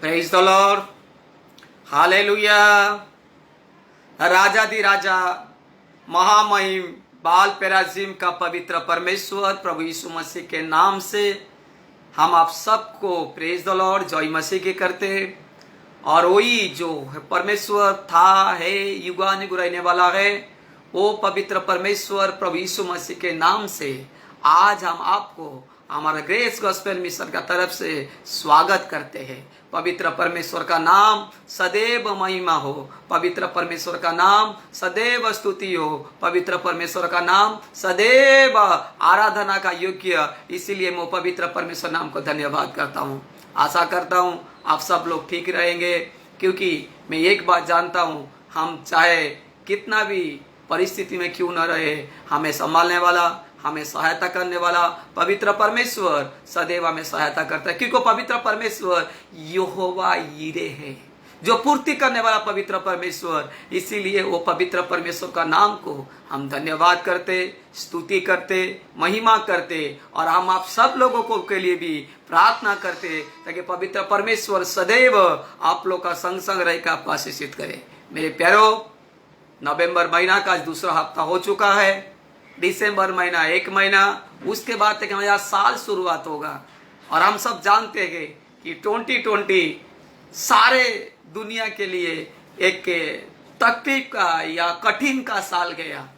Praise the lord, hallelujah. राजा दी राजा, महामहिम बाल पेराजिम का पवित्र परमेश्वर प्रभु यीशु मसीह के नाम से हम आप सबको प्रेज द लॉर्ड जय मसीह के करते हैं। और वही जो परमेश्वर था, है, युगानुग रहने वाला है, वो पवित्र परमेश्वर प्रभु यीशु मसीह के नाम से आज हम आपको हमारा ग्रेस गॉस्पेल मिशन का तरफ से स्वागत करते हैं। पवित्र परमेश्वर का नाम सदैव महिमा हो, पवित्र परमेश्वर का नाम सदैव स्तुति हो, पवित्र परमेश्वर का नाम सदैव आराधना का योग्य। इसीलिए मैं पवित्र परमेश्वर नाम को धन्यवाद करता हूँ। आशा करता हूँ आप सब लोग ठीक रहेंगे, क्योंकि मैं एक बात जानता हूँ, हम चाहे कितना भी परिस्थिति में क्यों न रहे, हमें संभालने वाला, हमें सहायता करने वाला पवित्र परमेश्वर सदैव हमें सहायता करता है। क्योंकि पवित्र परमेश्वर यहोवा यीरे है, जो पूर्ति करने वाला पवित्र परमेश्वर। इसीलिए वो पवित्र परमेश्वर का नाम को हम धन्यवाद करते, स्तुति करते, महिमा करते, और हम आप सब लोगों को के लिए भी प्रार्थना करते ताकि पवित्र परमेश्वर सदैव आप लोग का संग संग रह कर आपको आशीषित करे। मेरे प्यारो, नवंबर महीना का दूसरा हफ्ता हो चुका है, दिसंबर महीना एक महीना, उसके बाद तक नया साल शुरुआत होगा। और हम सब जानते हैं कि 2020 सारे दुनिया के लिए एक तकलीफ का या कठिन का साल गया।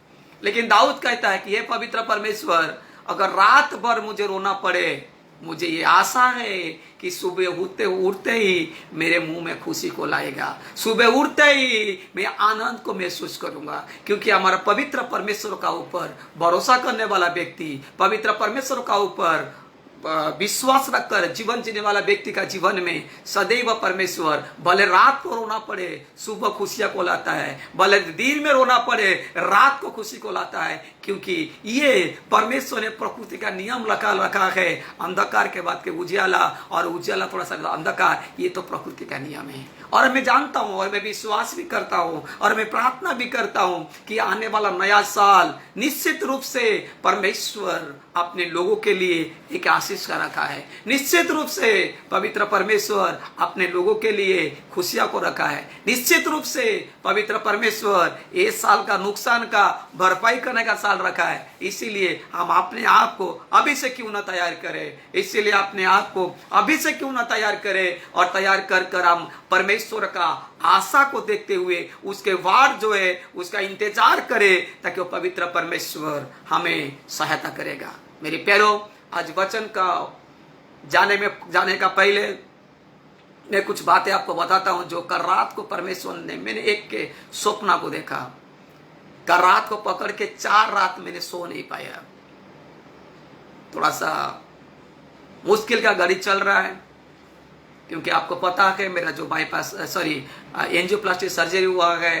लेकिन दाऊद कहता है कि हे पवित्र परमेश्वर, अगर रात भर मुझे रोना पड़े, मुझे ये आशा है कि सुबह उठते ही मेरे मुंह में खुशी को लाएगा, सुबह उठते ही मैं आनंद को महसूस करूंगा। क्योंकि हमारा पवित्र परमेश्वर का ऊपर भरोसा करने वाला व्यक्ति, पवित्र परमेश्वर का ऊपर विश्वास रखकर जीवन जीने वाला व्यक्ति का जीवन में सदैव परमेश्वर, भले रात को रोना पड़े सुबह खुशियां को लाता है, भले दिन में रोना पड़े रात को खुशी को लाता है। क्योंकि ये परमेश्वर ने प्रकृति का नियम रखा है, अंधकार के बाद के उजियाला, और उजियाला थोड़ा सा अंधकार, ये तो प्रकृति का नियम है। और मैं जानता हूँ और मैं विश्वास भी करता हूँ और मैं प्रार्थना भी करता हूँ कि आने वाला नया साल निश्चित रूप से परमेश्वर अपने लोगों के लिए एक आशीष का रखा है। निश्चित रूप से पवित्र परमेश्वर अपने लोगों के लिए खुशियां को रखा है। निश्चित रूप से पवित्र परमेश्वर इस साल का नुकसान का भरपाई करने का साल रखा है। इसीलिए हम अपने आप को अभी से क्यों ना तैयार करें, इसीलिए अपने आप को अभी से क्यों ना तैयार करें, और तैयार कर हम परमेश्वर का आशा को देखते हुए उसके वार जो है उसका इंतजार करें, ताकि वो पवित्र परमेश्वर हमें सहायता करेगा। मेरे प्यारों, आज वचन का जाने का पहले मैं कुछ बातें आपको बताता हूं जो कल रात को परमेश्वर ने, मैंने एक के स्वप्न को देखा। कल रात को पकड़ के 4 रात मैंने सो नहीं पाया। थोड़ा सा मुश्किल का घड़ी चल रहा है, क्योंकि आपको पता है मेरा जो बाईपास एंजियोप्लास्टी सर्जरी हुआ है।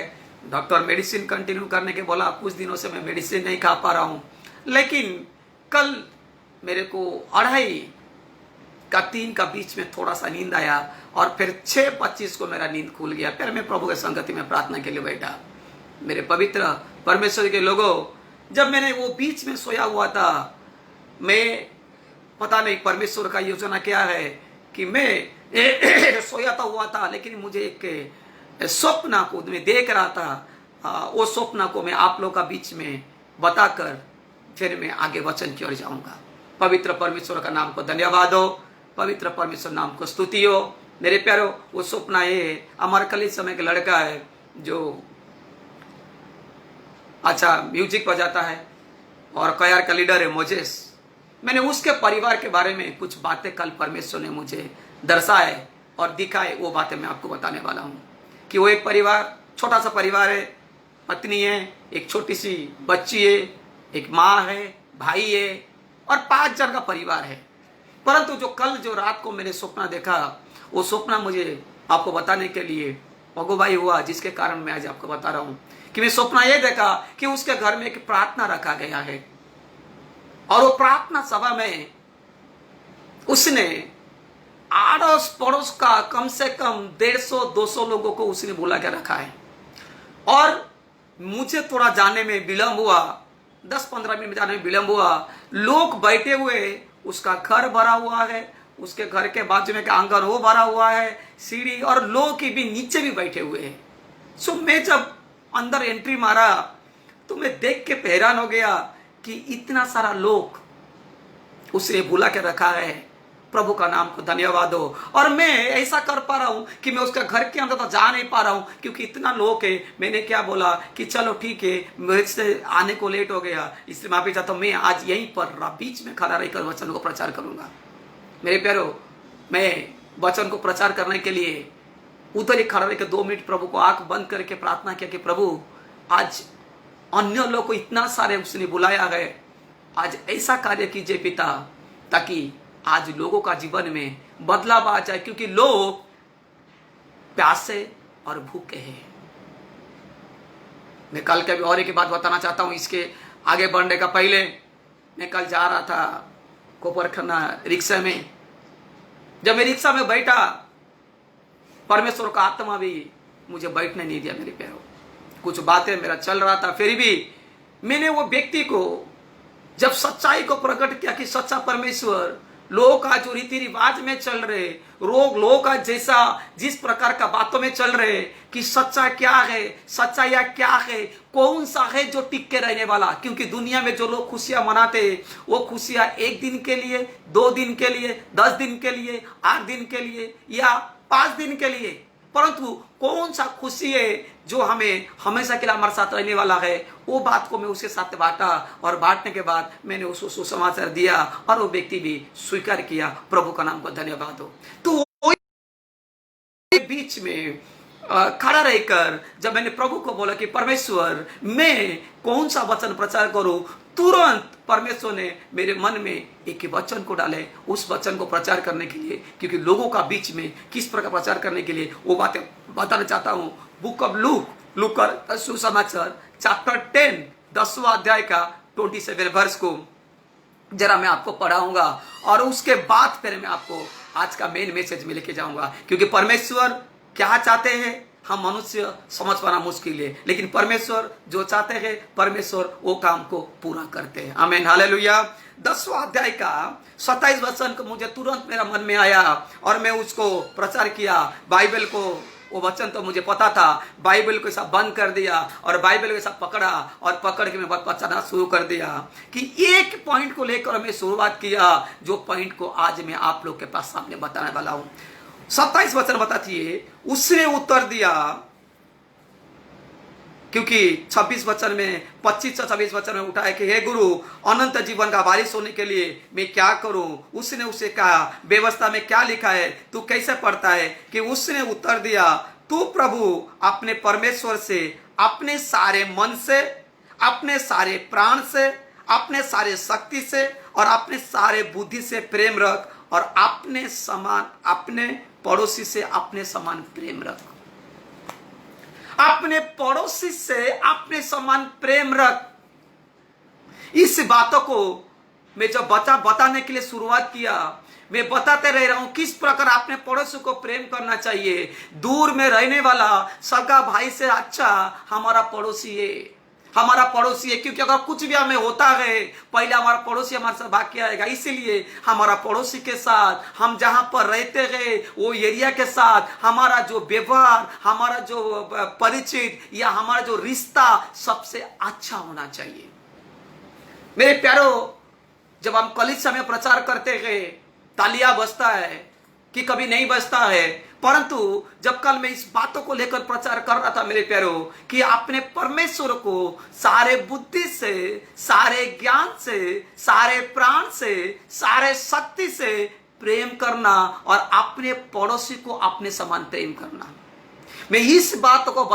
डॉक्टर मेडिसिन कंटिन्यू करने के बोला, कुछ दिनों से मैं मेडिसिन नहीं खा पा रहा हूँ। लेकिन कल मेरे को 2:30 का 3 का बीच में थोड़ा सा नींद आया, और फिर 6:25 को मेरा नींद खुल गया। फिर मैं प्रभु के संगति में प्रार्थना के लिए बैठा। मेरे पवित्र परमेश्वर के लोगों, जब मैंने वो बीच में सोया हुआ था, मैं पता नहीं परमेश्वर का योजना क्या है कि मैं सोया तो हुआ था, लेकिन मुझे एक स्वप्न को मैं देख रहा था। वो स्वप्न को मैं आप लोग का बीच में बताकर फिर मैं आगे वचन की ओर जाऊंगा। पवित्र परमेश्वर का नाम को धन्यवाद हो, पवित्र परमेश्वर नाम को स्तुति हो। मेरे प्यारो, वो स्वप्न ये हमारे कल इस समय का लड़का है जो अच्छा म्यूजिक बजाता है और कयार का लीडर है मोजेस। मैंने उसके परिवार के बारे में कुछ बातें कल परमेश्वर ने मुझे दर्शाए और दिखाए। वो बातें मैं आपको बताने वाला हूँ कि वो एक परिवार, छोटा सा परिवार है, पत्नी है, एक छोटी सी बच्ची है, एक माँ है, भाई है, और 5 जन का परिवार है। परंतु जो रात को मैंने सपना देखा, वो सपना मुझे आपको बताने के लिए अगुवाई हुआ, जिसके कारण मैं आज आपको बता रहा हूँ कि मैं सपना ये देखा कि उसके घर में एक प्रार्थना रखा गया है, और वो प्रार्थना सभा में उसने आड़ोस पड़ोस का कम से कम 150-200 लोगों को उसने बुला के रखा है। और मुझे थोड़ा जाने में विलंब हुआ, 10-15 मिनट में जाने में विलंब हुआ। लोग बैठे हुए, उसका घर भरा हुआ है, उसके घर के बाजू में का आंगन वो भरा हुआ है, सीढ़ी और लोग भी नीचे भी बैठे हुए हैं। सो मैं जब अंदर एंट्री मारा तो मैं देख के हैरान हो गया कि इतना सारा लोग उसने बुला के रखा है। प्रभु का नाम को धन्यवाद हो। और मैं ऐसा कर पा रहा हूं कि मैं उसका घर के अंदर तो जा नहीं पा रहा हूं क्योंकि इतना लोग है। मैंने क्या बोला कि चलो ठीक है, मेरे से आने को लेट हो गया, इसलिए माफी चाहता हूं। मैं आज यहीं पर बीच में खड़ा रहकर वचन को प्रचार करूंगा। मेरे प्यारो, मैं वचन को प्रचार करने के लिए उधर ही खड़ा रहकर 2 मिनट प्रभु को आंख बंद करके प्रार्थना किया कि प्रभु आज अन्य लोग को इतना सारे उसने बुलाया है, आज ऐसा कार्य कीजिए पिता ताकि आज लोगों का जीवन में बदलाव आ जाए, क्योंकि लोग प्यासे और भूखे हैं। मैं कल के भी और एक बात बताना चाहता हूं। इसके आगे बढ़ने का पहले मैं कल जा रहा था कोपरखन्ना रिक्शा में। जब मैं रिक्शा में बैठा, परमेश्वर का आत्मा भी मुझे बैठने नहीं दिया। मेरे पैरों कुछ बातें मेरा चल रहा था, फिर भी मैंने वो व्यक्ति को जब सच्चाई को प्रकट किया कि सच्चा परमेश्वर लोगों का जो रीति रिवाज में चल रहे, लोगों का जैसा जिस प्रकार का बातों में चल रहे कि सच्चा क्या है, सच्चाई क्या है, कौन सा है जो टिक के रहने वाला। क्योंकि दुनिया में जो लोग खुशियां मनाते वो खुशियां 1 दिन के लिए, 2 दिन के लिए, 10 दिन के लिए, 8 दिन के लिए या 5 दिन के लिए, परंतु कौन सा खुशी है जो हमें हमेशा के लिए हमारे साथ रहने वाला है। वो बात को मैं उसके साथ बांटा और बांटने के बाद मैंने उसको सुसमाचार दिया और वो व्यक्ति भी स्वीकार किया। प्रभु का नाम को धन्यवाद हो। तो बीच में खड़ा रहकर जब मैंने प्रभु को बोला कि परमेश्वर मैं कौन सा वचन प्रचार करूं, तुरंत परमेश्वर ने मेरे मन में एक वचन को डाले उस वचन को प्रचार करने के लिए। क्योंकि लोगों का बीच में किस प्रकार प्रचार करने के लिए वो बातें बताना चाहता हूं। बुक ऑफ लूक का सुसमाचार चैप्टर 10 10वां अध्याय का 27 वर्ष को जरा मैं आपको पढ़ाऊंगा और उसके बाद फिर मैं आपको आज का मेन मैसेज में लेके जाऊंगा। क्योंकि परमेश्वर क्या चाहते हैं हम मनुष्य समझ पाना मुश्किल है, लेकिन परमेश्वर जो चाहते हैं परमेश्वर वो काम को पूरा करते हैं। आमीन, हालेलुया। 10वां अध्याय का 27 वचन को मुझे तुरंत मेरा मन में आया और मैं उसको प्रचार किया। बाइबल को वो वचन तो मुझे पता था, बाइबल को ऐसा बंद कर दिया और बाइबल को ऐसा पकड़ा और पकड़ के मैं बताना शुरू कर दिया कि एक पॉइंट को लेकर मैं शुरुआत किया, जो पॉइंट को आज मैं आप लोग के पास सामने बताने वाला हूं। 27 वचन बताती है, उसने उत्तर दिया, क्योंकि 26 वचन में 25 से 26 वचन में उठा है कि हे गुरु, अनंत जीवन का वारिस होने के लिए मैं क्या करूं। उसने उसे कहा व्यवस्था में क्या लिखा है, तू कैसे पढ़ता है। कि उसने उत्तर दिया, तू प्रभु अपने परमेश्वर से अपने सारे मन से, अपने सारे प्राण से, अपने सारे शक्ति से और अपने सारे बुद्धि से प्रेम रख और अपने पड़ोसी से अपने समान प्रेम रख। अपने पड़ोसी से अपने समान प्रेम रख। इस बातों को मैं जब बताने के लिए शुरुआत किया, मैं बताते रह रहा हूं किस प्रकार अपने पड़ोसी को प्रेम करना चाहिए। दूर में रहने वाला सगा भाई से अच्छा हमारा पड़ोसी है, हमारा पड़ोसी है। क्योंकि अगर कुछ भी हमें होता है पहले हमारा पड़ोसी हमारे साथ भाग के आएगा। इसीलिए हमारा पड़ोसी के साथ, हम जहां पर रहते हैं वो एरिया के साथ हमारा जो व्यवहार, हमारा जो परिचित या हमारा जो रिश्ता सबसे अच्छा होना चाहिए। मेरे प्यारो, जब हम कलीसिया में प्रचार करते हैं तालियां बजता है कि कभी नहीं बजता है, परंतु जब कल मैं इस बातों को लेकर प्रचार कर रहा था मेरे प्यारों कि अपने परमेश्वर को सारे बुद्धि से, सारे ज्ञान से, सारे प्राण से, सारे शक्ति से प्रेम करना और अपने पड़ोसी को अपने समान प्रेम करना। मैं इस बात को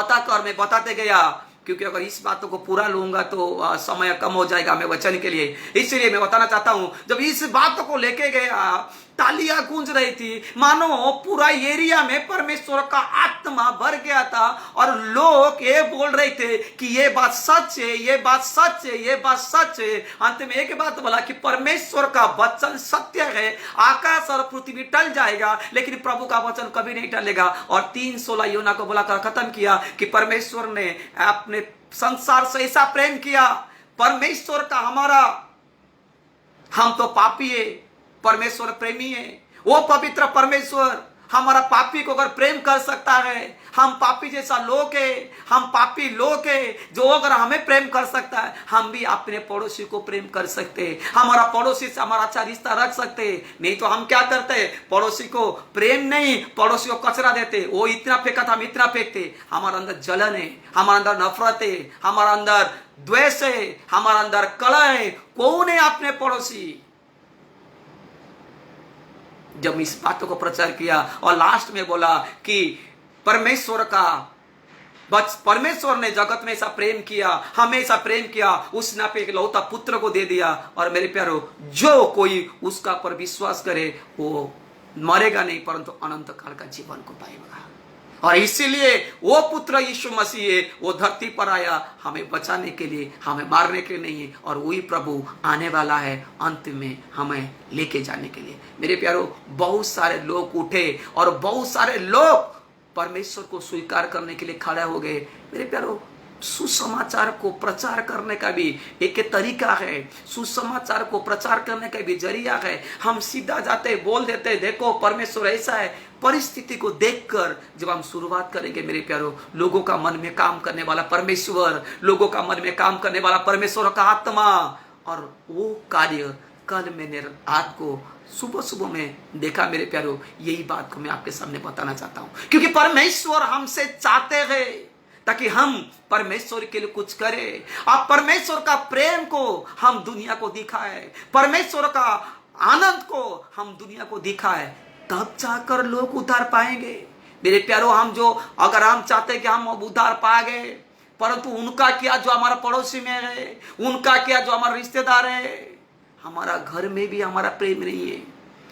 मैं बताते गया, क्योंकि अगर इस बातों को पूरा लूंगा तो समय कम हो जाएगा मैं वचन के लिए। इसलिए मैं बताना चाहता हूं, जब इस बातों को लेके गया तालियां गूंज रही थी, मानो पूरा एरिया में परमेश्वर का आत्मा भर गया था और लोग ये बोल रहे थे कि ये बात सच है, ये बात सच है, ये बात सच है। अंत में एक बात बोला कि परमेश्वर का वचन सत्य है, आकाश और पृथ्वी टल जाएगा लेकिन प्रभु का वचन कभी नहीं टलेगा। और 3:16 योना को बुलाकर खत्म किया कि परमेश्वर ने अपने संसार से ऐसा प्रेम किया। परमेश्वर का हम तो पापी है, परमेश्वर प्रेमी है। वो पवित्र परमेश्वर हमारा पापी को अगर प्रेम कर सकता है, हम पापी जैसा लोग है, हम पापी लोग है, जो अगर हमें प्रेम कर सकता है, हम भी अपने पड़ोसी को प्रेम कर सकते हैं, हमारा पड़ोसी से हमारा अच्छा रिश्ता रख सकते हैं। नहीं तो हम क्या करते हैं, पड़ोसी को प्रेम नहीं, पड़ोसी को कचरा देते, वो इतना फेंका था हम इतना फेंकते। हमारे अंदर जलन है, हमारे अंदर नफरत है, हमारे अंदर द्वेष है, हमारे अंदर कलह है। कौन है अपने पड़ोसी? जब इस बातों को प्रचार किया और लास्ट में बोला कि परमेश्वर ने जगत में ऐसा प्रेम किया, हमें ऐसा प्रेम किया, उसने अपने इकलौता पुत्र को दे दिया। और मेरे प्यारो, जो कोई उसका पर विश्वास करे वो मरेगा नहीं परंतु अनंत काल का जीवन को पाएगा। और इसीलिए वो पुत्र यीशु मसीह है, वो धरती पर आया हमें बचाने के लिए, हमें मारने के लिए नहीं है। और वही प्रभु आने वाला है अंत में हमें लेके जाने के लिए। मेरे प्यारो, बहुत सारे लोग उठे और बहुत सारे लोग परमेश्वर को स्वीकार करने के लिए खड़े हो गए। मेरे प्यारो, सुसमाचार को प्रचार करने का भी एक तरीका है, सुसमाचार को प्रचार करने का भी जरिया है। हम सीधा जाते बोल देते देखो परमेश्वर ऐसा है। परिस्थिति को देखकर जब हम शुरुआत करेंगे मेरे प्यारो, लोगों का मन में काम करने वाला परमेश्वर, लोगों का मन में काम करने वाला परमेश्वर का आत्मा, और वो कार्य कल मैंने रात को सुबह सुबह में देखा मेरे प्यारो। यही बात को मैं आपके सामने बताना चाहता हूं, क्योंकि परमेश्वर हमसे चाहते हैं ताकि हम परमेश्वर के लिए कुछ करें। अब परमेश्वर का प्रेम को हम दुनिया को दिखाए, परमेश्वर का आनंद को हम दुनिया को दिखाए, तब जाकर लोग उद्धार पाएंगे। मेरे प्यारो, अगर हम चाहते हैं कि हम उद्धार पा गए, परंतु उनका क्या जो हमारा पड़ोसी में है, उनका क्या जो हमारा रिश्तेदार है, हमारा घर में भी हमारा प्रेम नहीं है,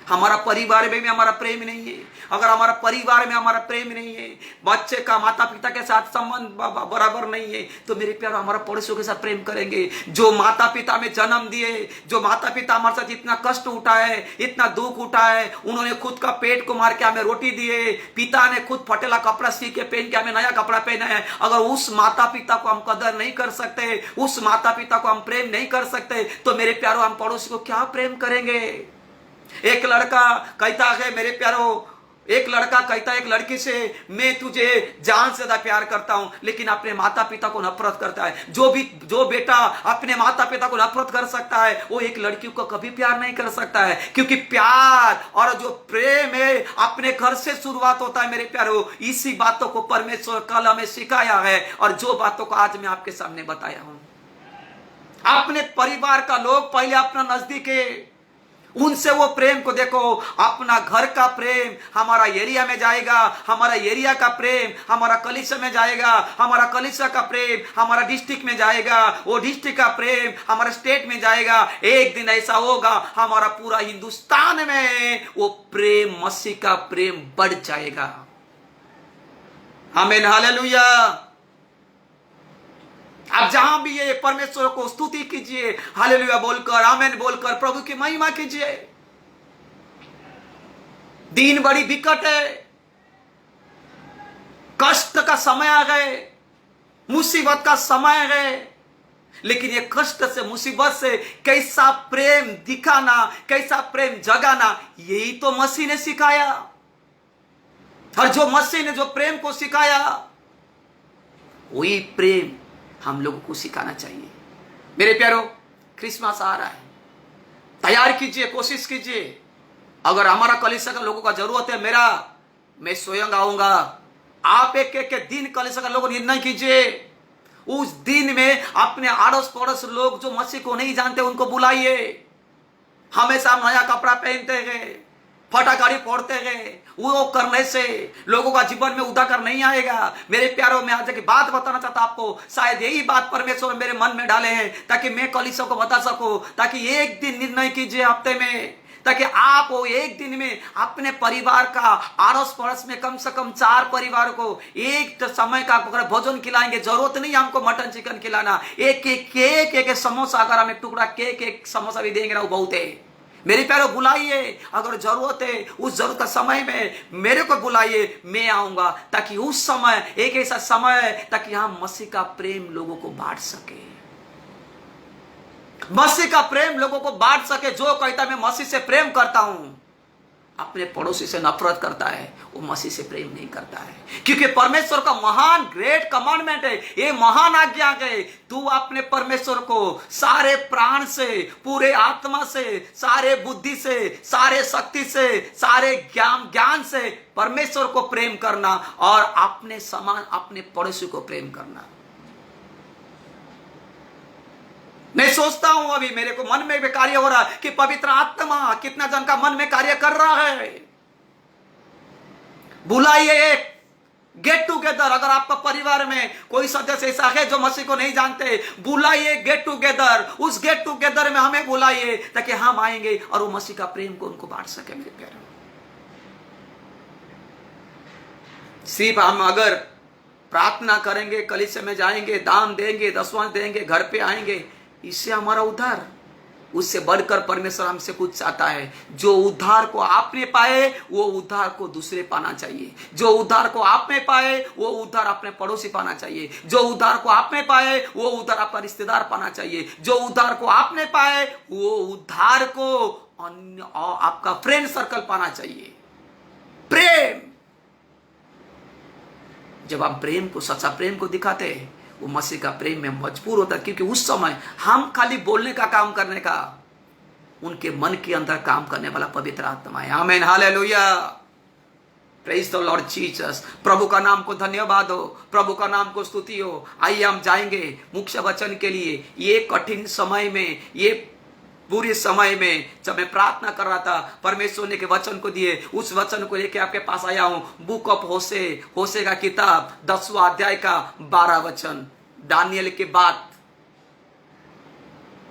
हमारा परिवार में भी हमारा प्रेम नहीं है। अगर हमारा परिवार में हमारा प्रेम नहीं है, बच्चे का माता पिता के साथ संबंध बराबर नहीं है, तो मेरे प्यार हमारा पड़ोसियों के साथ प्रेम करेंगे। जो माता पिता में जन्म दिए, जो माता पिता हमारे साथ इतना कष्ट उठाए, इतना दुख उठाए, उन्होंने खुद का पेट को मार के हमें रोटी दिए, पिता ने खुद फटेला कपड़ा सी के पहन के हमें नया कपड़ा पहना है। अगर उस माता पिता को हम कदर नहीं कर सकते, उस माता पिता को हम प्रेम नहीं कर सकते, तो मेरे प्यारो हम पड़ोसी को क्या प्रेम करेंगे? एक लड़का कहता है मेरे प्यारो, एक लड़का कहता है एक लड़की से, मैं तुझे जान से ज्यादा प्यार करता हूं, लेकिन अपने माता पिता को नफरत करता है। जो बेटा अपने माता पिता को नफरत कर सकता है, वो एक लड़की को कभी प्यार नहीं कर सकता है, क्योंकि प्यार और जो प्रेम है अपने घर से शुरुआत होता है। मेरे प्यारो, इसी बातों को परमेश्वर कल हमें सिखाया है, और जो बातों को आज मैं आपके सामने बताया हूं। अपने परिवार का लोग पहले अपना नजदीक है, उनसे वो प्रेम को देखो। अपना घर का प्रेम हमारा एरिया में जाएगा, हमारा एरिया का प्रेम हमारा कलीसिया में जाएगा, हमारा कलीसिया का प्रेम हमारा डिस्ट्रिक्ट में जाएगा, वो डिस्ट्रिक्ट का प्रेम हमारा स्टेट में जाएगा। एक दिन ऐसा होगा हमारा पूरा हिंदुस्तान में वो प्रेम, मसीह का प्रेम बढ़ जाएगा। आमीन, हालेलुया। आप जहां भी ये परमेश्वर को स्तुति कीजिए, हालेलुया बोलकर, आमीन बोलकर प्रभु की महिमा कीजिए। दिन बड़ी विकट है, कष्ट का समय आ गए, मुसीबत का समय है, लेकिन ये कष्ट से, मुसीबत से कैसा प्रेम दिखाना, कैसा प्रेम जगाना, यही तो मसीह ने सिखाया। और जो मसीह ने जो प्रेम को सिखाया, वही प्रेम हम लोगों को सिखाना चाहिए। मेरे प्यारो, क्रिसमस आ रहा है, तैयार कीजिए, कोशिश कीजिए। अगर हमारा कलीसिया का लोगों का जरूरत है, मैं स्वयं आऊंगा। आप एक एक दिन कलीसिया का लोगों निर्णय कीजिए। उस दिन में अपने आड़ोस पड़ोस लोग जो मसीह को नहीं जानते उनको बुलाइए। हमेशा नया कपड़ा पहनते हैं, फटाकड़ी फोड़ते हैं, वो करने से लोगों का जीवन में उदाकर नहीं आएगा। मेरे प्यारों, में आज की बात बताना चाहता आपको, शायद यही बात परमेश्वर मेरे मन में डाले हैं ताकि मैं कलीसिया को बता सकूं, ताकि एक दिन निर्णय कीजिए हफ्ते में, ताकि आप वो एक दिन में अपने परिवार का आड़ोस पड़ोस में कम से कम 4 परिवार को एक समय का अगर भोजन खिलाएंगे, जरूरत नहीं हमको मटन चिकन खिलाना, एक समोसा, अगर हम एक टुकड़ा केक एक समोसा भी देंगे ना, वो बहुत है। मेरे प्यारों, बुलाइए, अगर जरूरत है उस जरूरत का समय में मेरे को बुलाइए, मैं आऊंगा, ताकि उस समय एक ऐसा समय है ताकि हम मसीह का प्रेम लोगों को बांट सके, मसीह का प्रेम लोगों को बांट सके। जो कहता मैं मसीह से प्रेम करता हूं, अपने पड़ोसी से नफरत करता है वो मसीह से प्रेम नहीं करता है। क्योंकि परमेश्वर का महान ग्रेट कमांडमेंट है, ये महान आज्ञा है, तू अपने परमेश्वर को सारे प्राण से, पूरे आत्मा से, सारे बुद्धि से, सारे शक्ति से, सारे ज्ञान से परमेश्वर को प्रेम करना और अपने समान अपने पड़ोसी को प्रेम करना। मैं सोचता हूं अभी मेरे को मन में भी कार्य हो रहा है कि पवित्र आत्मा कितना जन का मन में कार्य कर रहा है। बुलाइए एक गेट टुगेदर, अगर आपका परिवार में कोई सदस्य ऐसा है जो मसीह को नहीं जानते, बुलाइए गेट टुगेदर। उस गेट टुगेदर में हमें बुलाइए ताकि हम आएंगे और वो मसीह का प्रेम को उनको बांट सके। मेरे प्यारे, सिर्फ हम अगर प्रार्थना करेंगे, कलीसिया में जाएंगे, दान देंगे, दसवां देंगे, घर पे आएंगे, इससे हमारा उद्धार, उससे बढ़कर परमेश्वर हमसे कुछ चाहता है। जो उद्धार को आपने पाए वो उद्धार को दूसरे पाना चाहिए। जो उद्धार को आपने पाए वो उद्धार अपने पड़ोसी पाना चाहिए। जो उद्धार को आपने पाए वो उद्धार आपका रिश्तेदार पाना चाहिए। जो उद्धार को आपने पाए वो उद्धार को अन्य आपका फ्रेंड सर्कल पाना चाहिए। प्रेम, जब आप प्रेम को, सच्चा प्रेम को दिखाते हैं, वो मसीह का प्रेम में मजबूर होता है। क्योंकि उस समय हम खाली बोलने का काम करने का, उनके मन के अंदर काम करने वाला पवित्र आत्मा है। आमीन, hallelujah, praise the lord Jesus. प्रभु का नाम को धन्यवाद हो, प्रभु का नाम को स्तुति हो। आइए हम जाएंगे मुख्य वचन के लिए। ये कठिन समय में, ये बुरे समय में जब मैं प्रार्थना कर रहा था, परमेश्वर ने के वचन को दिए, उस वचन को लेके आपके पास आया हूं। बुक ऑफ होशे का किताब 10वां अध्याय का 12 वचन। दानियल के बाद,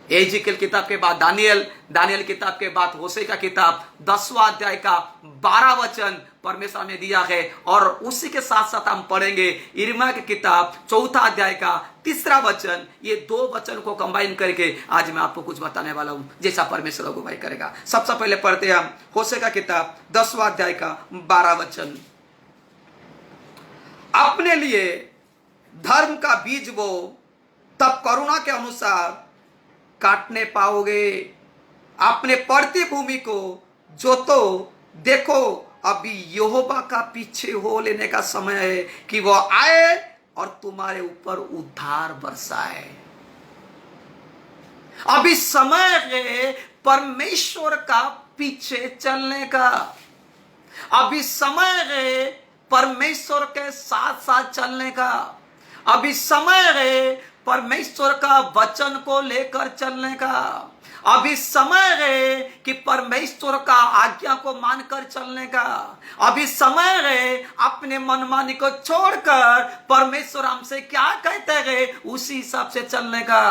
एजिकल किताब के बाद दानियल किताब के बाद होशे का किताब 10वां अध्याय का 12 वचन परमेश्वर ने दिया है। और उसी के साथ साथ हम पढ़ेंगे यिर्मयाह की किताब 4था अध्याय का 3रा वचन। ये 2 वचन को कंबाइन करके आज मैं आपको कुछ बताने वाला हूं, जैसा परमेश्वर अगुवाई करेगा। सबसे पहले पढ़ते हैं हम होशे का किताब 10वां अध्याय का 12 वचन। अपने लिए धर्म का बीज बो, तब करुणा के अनुसार काटने पाओगे। अपने पड़ती भूमि को जोतो, देखो अभी यहोवा का पीछे हो लेने का समय है कि वह आए और तुम्हारे ऊपर उद्धार बरसाए। अभी समय है परमेश्वर का पीछे चलने का। अभी समय है परमेश्वर के साथ साथ चलने का। अभी समय है परमेश्वर का वचन को लेकर चलने का। अभी समय है कि परमेश्वर का आज्ञा को मानकर चलने का। अभी समय है अपने मनमानी को छोड़कर परमेश्वर हमसे क्या कहते हैं उसी हिसाब से चलने का।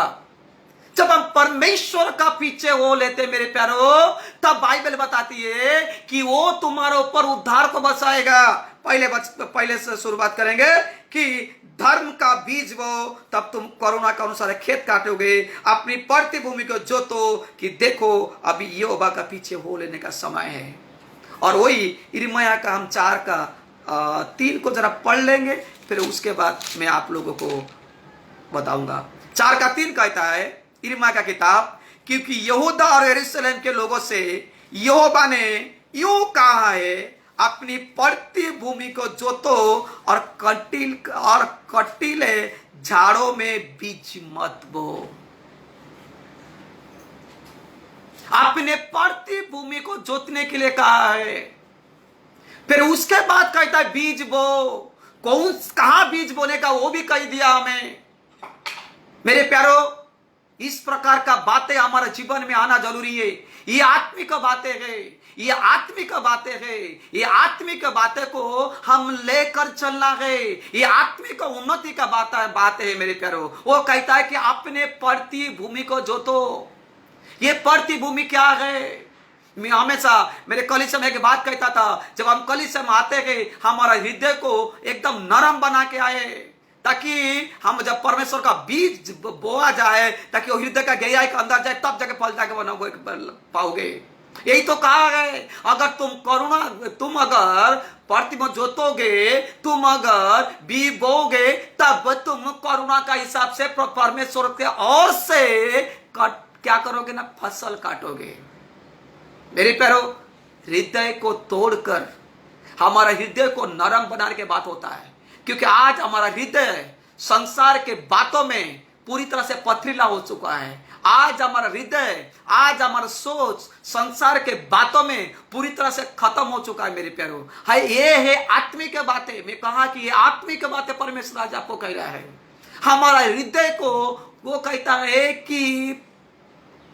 जब हम परमेश्वर का पीछे हो लेते मेरे प्यारो, तब बाइबल बताती है कि वो तुम्हारे ऊपर उद्धार को बसाएगा। पहले से शुरुआत करेंगे कि धर्म का बीज बो, तब तुम करुणा के अनुसार खेत काटोगे। अपनी पड़ती भूमि को जोतो कि देखो अभी यहोवा का पीछे हो लेने का समय है। और वही यिर्मयाह का हम 4 का 3 को जरा पढ़ लेंगे, फिर उसके बाद मैं आप लोगों को बताऊंगा। 4 का 3 कहता है यिर्मयाह का किताब, क्योंकि यहूदा और यरूशलेम के लोगों से यहोवा ने यूं कहा है, अपनी पड़ती भूमि को जोतो और कटीले झाड़ों में बीज मत बो। अपने पड़ती भूमि को जोतने के लिए कहा है। फिर उसके बाद कहता है बीज बो। कहां बीज बोने का वो भी कह दिया हमें। मेरे प्यारो, इस प्रकार का बातें हमारे जीवन में आना जरूरी है। ये आत्मिक बातें हैं, ये आत्मिक बातें हैं। ये आत्मिक बातें को हम लेकर चलना है। ये आत्मिक उन्नति का बातें है मेरे प्यारो। वो कहता है कि अपने पड़ती भूमि को जोतो। ये पड़ती भूमि क्या है? मैं हमेशा मेरे कलीसिया में एक बात कहता था, जब हम कलीसिया में आते हैं हमारा हृदय को एकदम नरम बना के आए, ताकि हम जब परमेश्वर का बीज बोआ जाए, ताकि वो हृदय का गहराई के अंदर जाए, तब जाके फल जाके बनाओगे पाओगे। यही तो कहा है, अगर तुम अगर पड़ती में जोतोगे, तुम अगर बीज बोगे, तब तुम करुणा का हिसाब से परमेश्वर के ओर से क्या करोगे ना, फसल काटोगे। मेरे प्यारो, हृदय को तोड़कर हमारा हृदय को नरम बनाने की बात होता है। क्योंकि आज हमारा हृदय संसार के बातों में पूरी तरह से पथरीला हो चुका है। आज हमारा हृदय, आज हमारा सोच संसार के बातों में पूरी तरह से खत्म हो चुका है मेरे प्यारो। है ये है आत्मिक बातें। मैं कहा कि ये आत्मिक बातें परमेश्वर आज आपको कह रहा है। हमारा हृदय को वो कहता है कि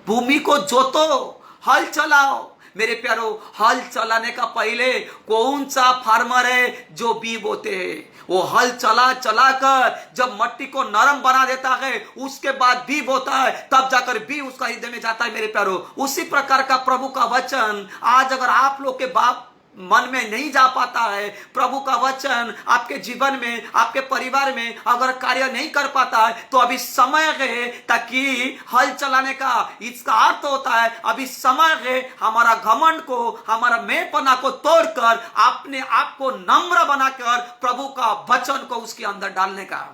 भूमि को जोतो, हल चलाओ। मेरे प्यारो, हल चलाने का पहले कौन सा फार्मर है जो बी बोते हैं? वो हल चला चला कर जब मट्टी को नरम बना देता है, उसके बाद बी बोता है, तब जाकर बी उसका हृदय में जाता है मेरे प्यारो। उसी प्रकार का प्रभु का वचन आज अगर आप लोग के बाप मन में नहीं जा पाता है, प्रभु का वचन आपके जीवन में, आपके परिवार में अगर कार्य नहीं कर पाता है, तो अभी समय है ताकि हल चलाने का इसका अर्थ होता है अभी समय है हमारा घमंड को, हमारा मेपना को तोड़कर अपने आप को नम्र बनाकर प्रभु का वचन को उसके अंदर डालने का।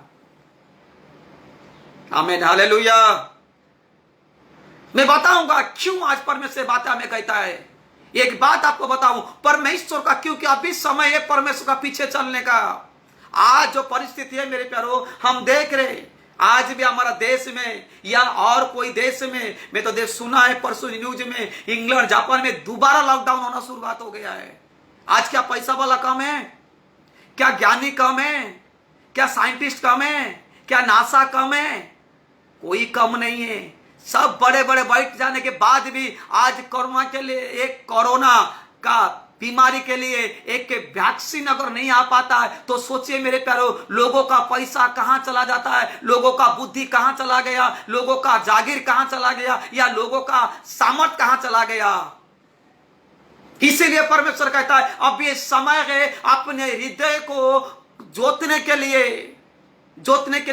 आमीन, हालेलुया। मैं बताऊंगा क्यों आज परमेश्वर बातें हमें कहता है। एक बात आपको बताऊं, परमेश्वर का, क्योंकि अभी समय है परमेश्वर का पीछे चलने का। आज जो परिस्थिति है मेरे प्यारो, हम देख रहे आज भी हमारा देश में या और कोई देश में, मैं तो देश सुना है परसों न्यूज में, इंग्लैंड जापान में दोबारा लॉकडाउन होना शुरुआत हो गया है। आज क्या पैसा वाला कम है? क्या ज्ञानी कम है? क्या साइंटिस्ट कम है? क्या नासा कम है? कोई कम नहीं है। सब बड़े बड़े बैठ जाने के बाद भी आज कोरोना के लिए, एक कोरोना का बीमारी के लिए एक वैक्सीन अगर नहीं आ पाता है, तो सोचिए मेरे प्यारो, लोगों का पैसा कहां चला जाता है, लोगों का बुद्धि कहां चला गया, लोगों का जागीर कहां चला गया, या लोगों का सामर्थ कहां चला गया। इसीलिए परमेश्वर कहता है अब ये समय है अपने हृदय को जोतने के लिए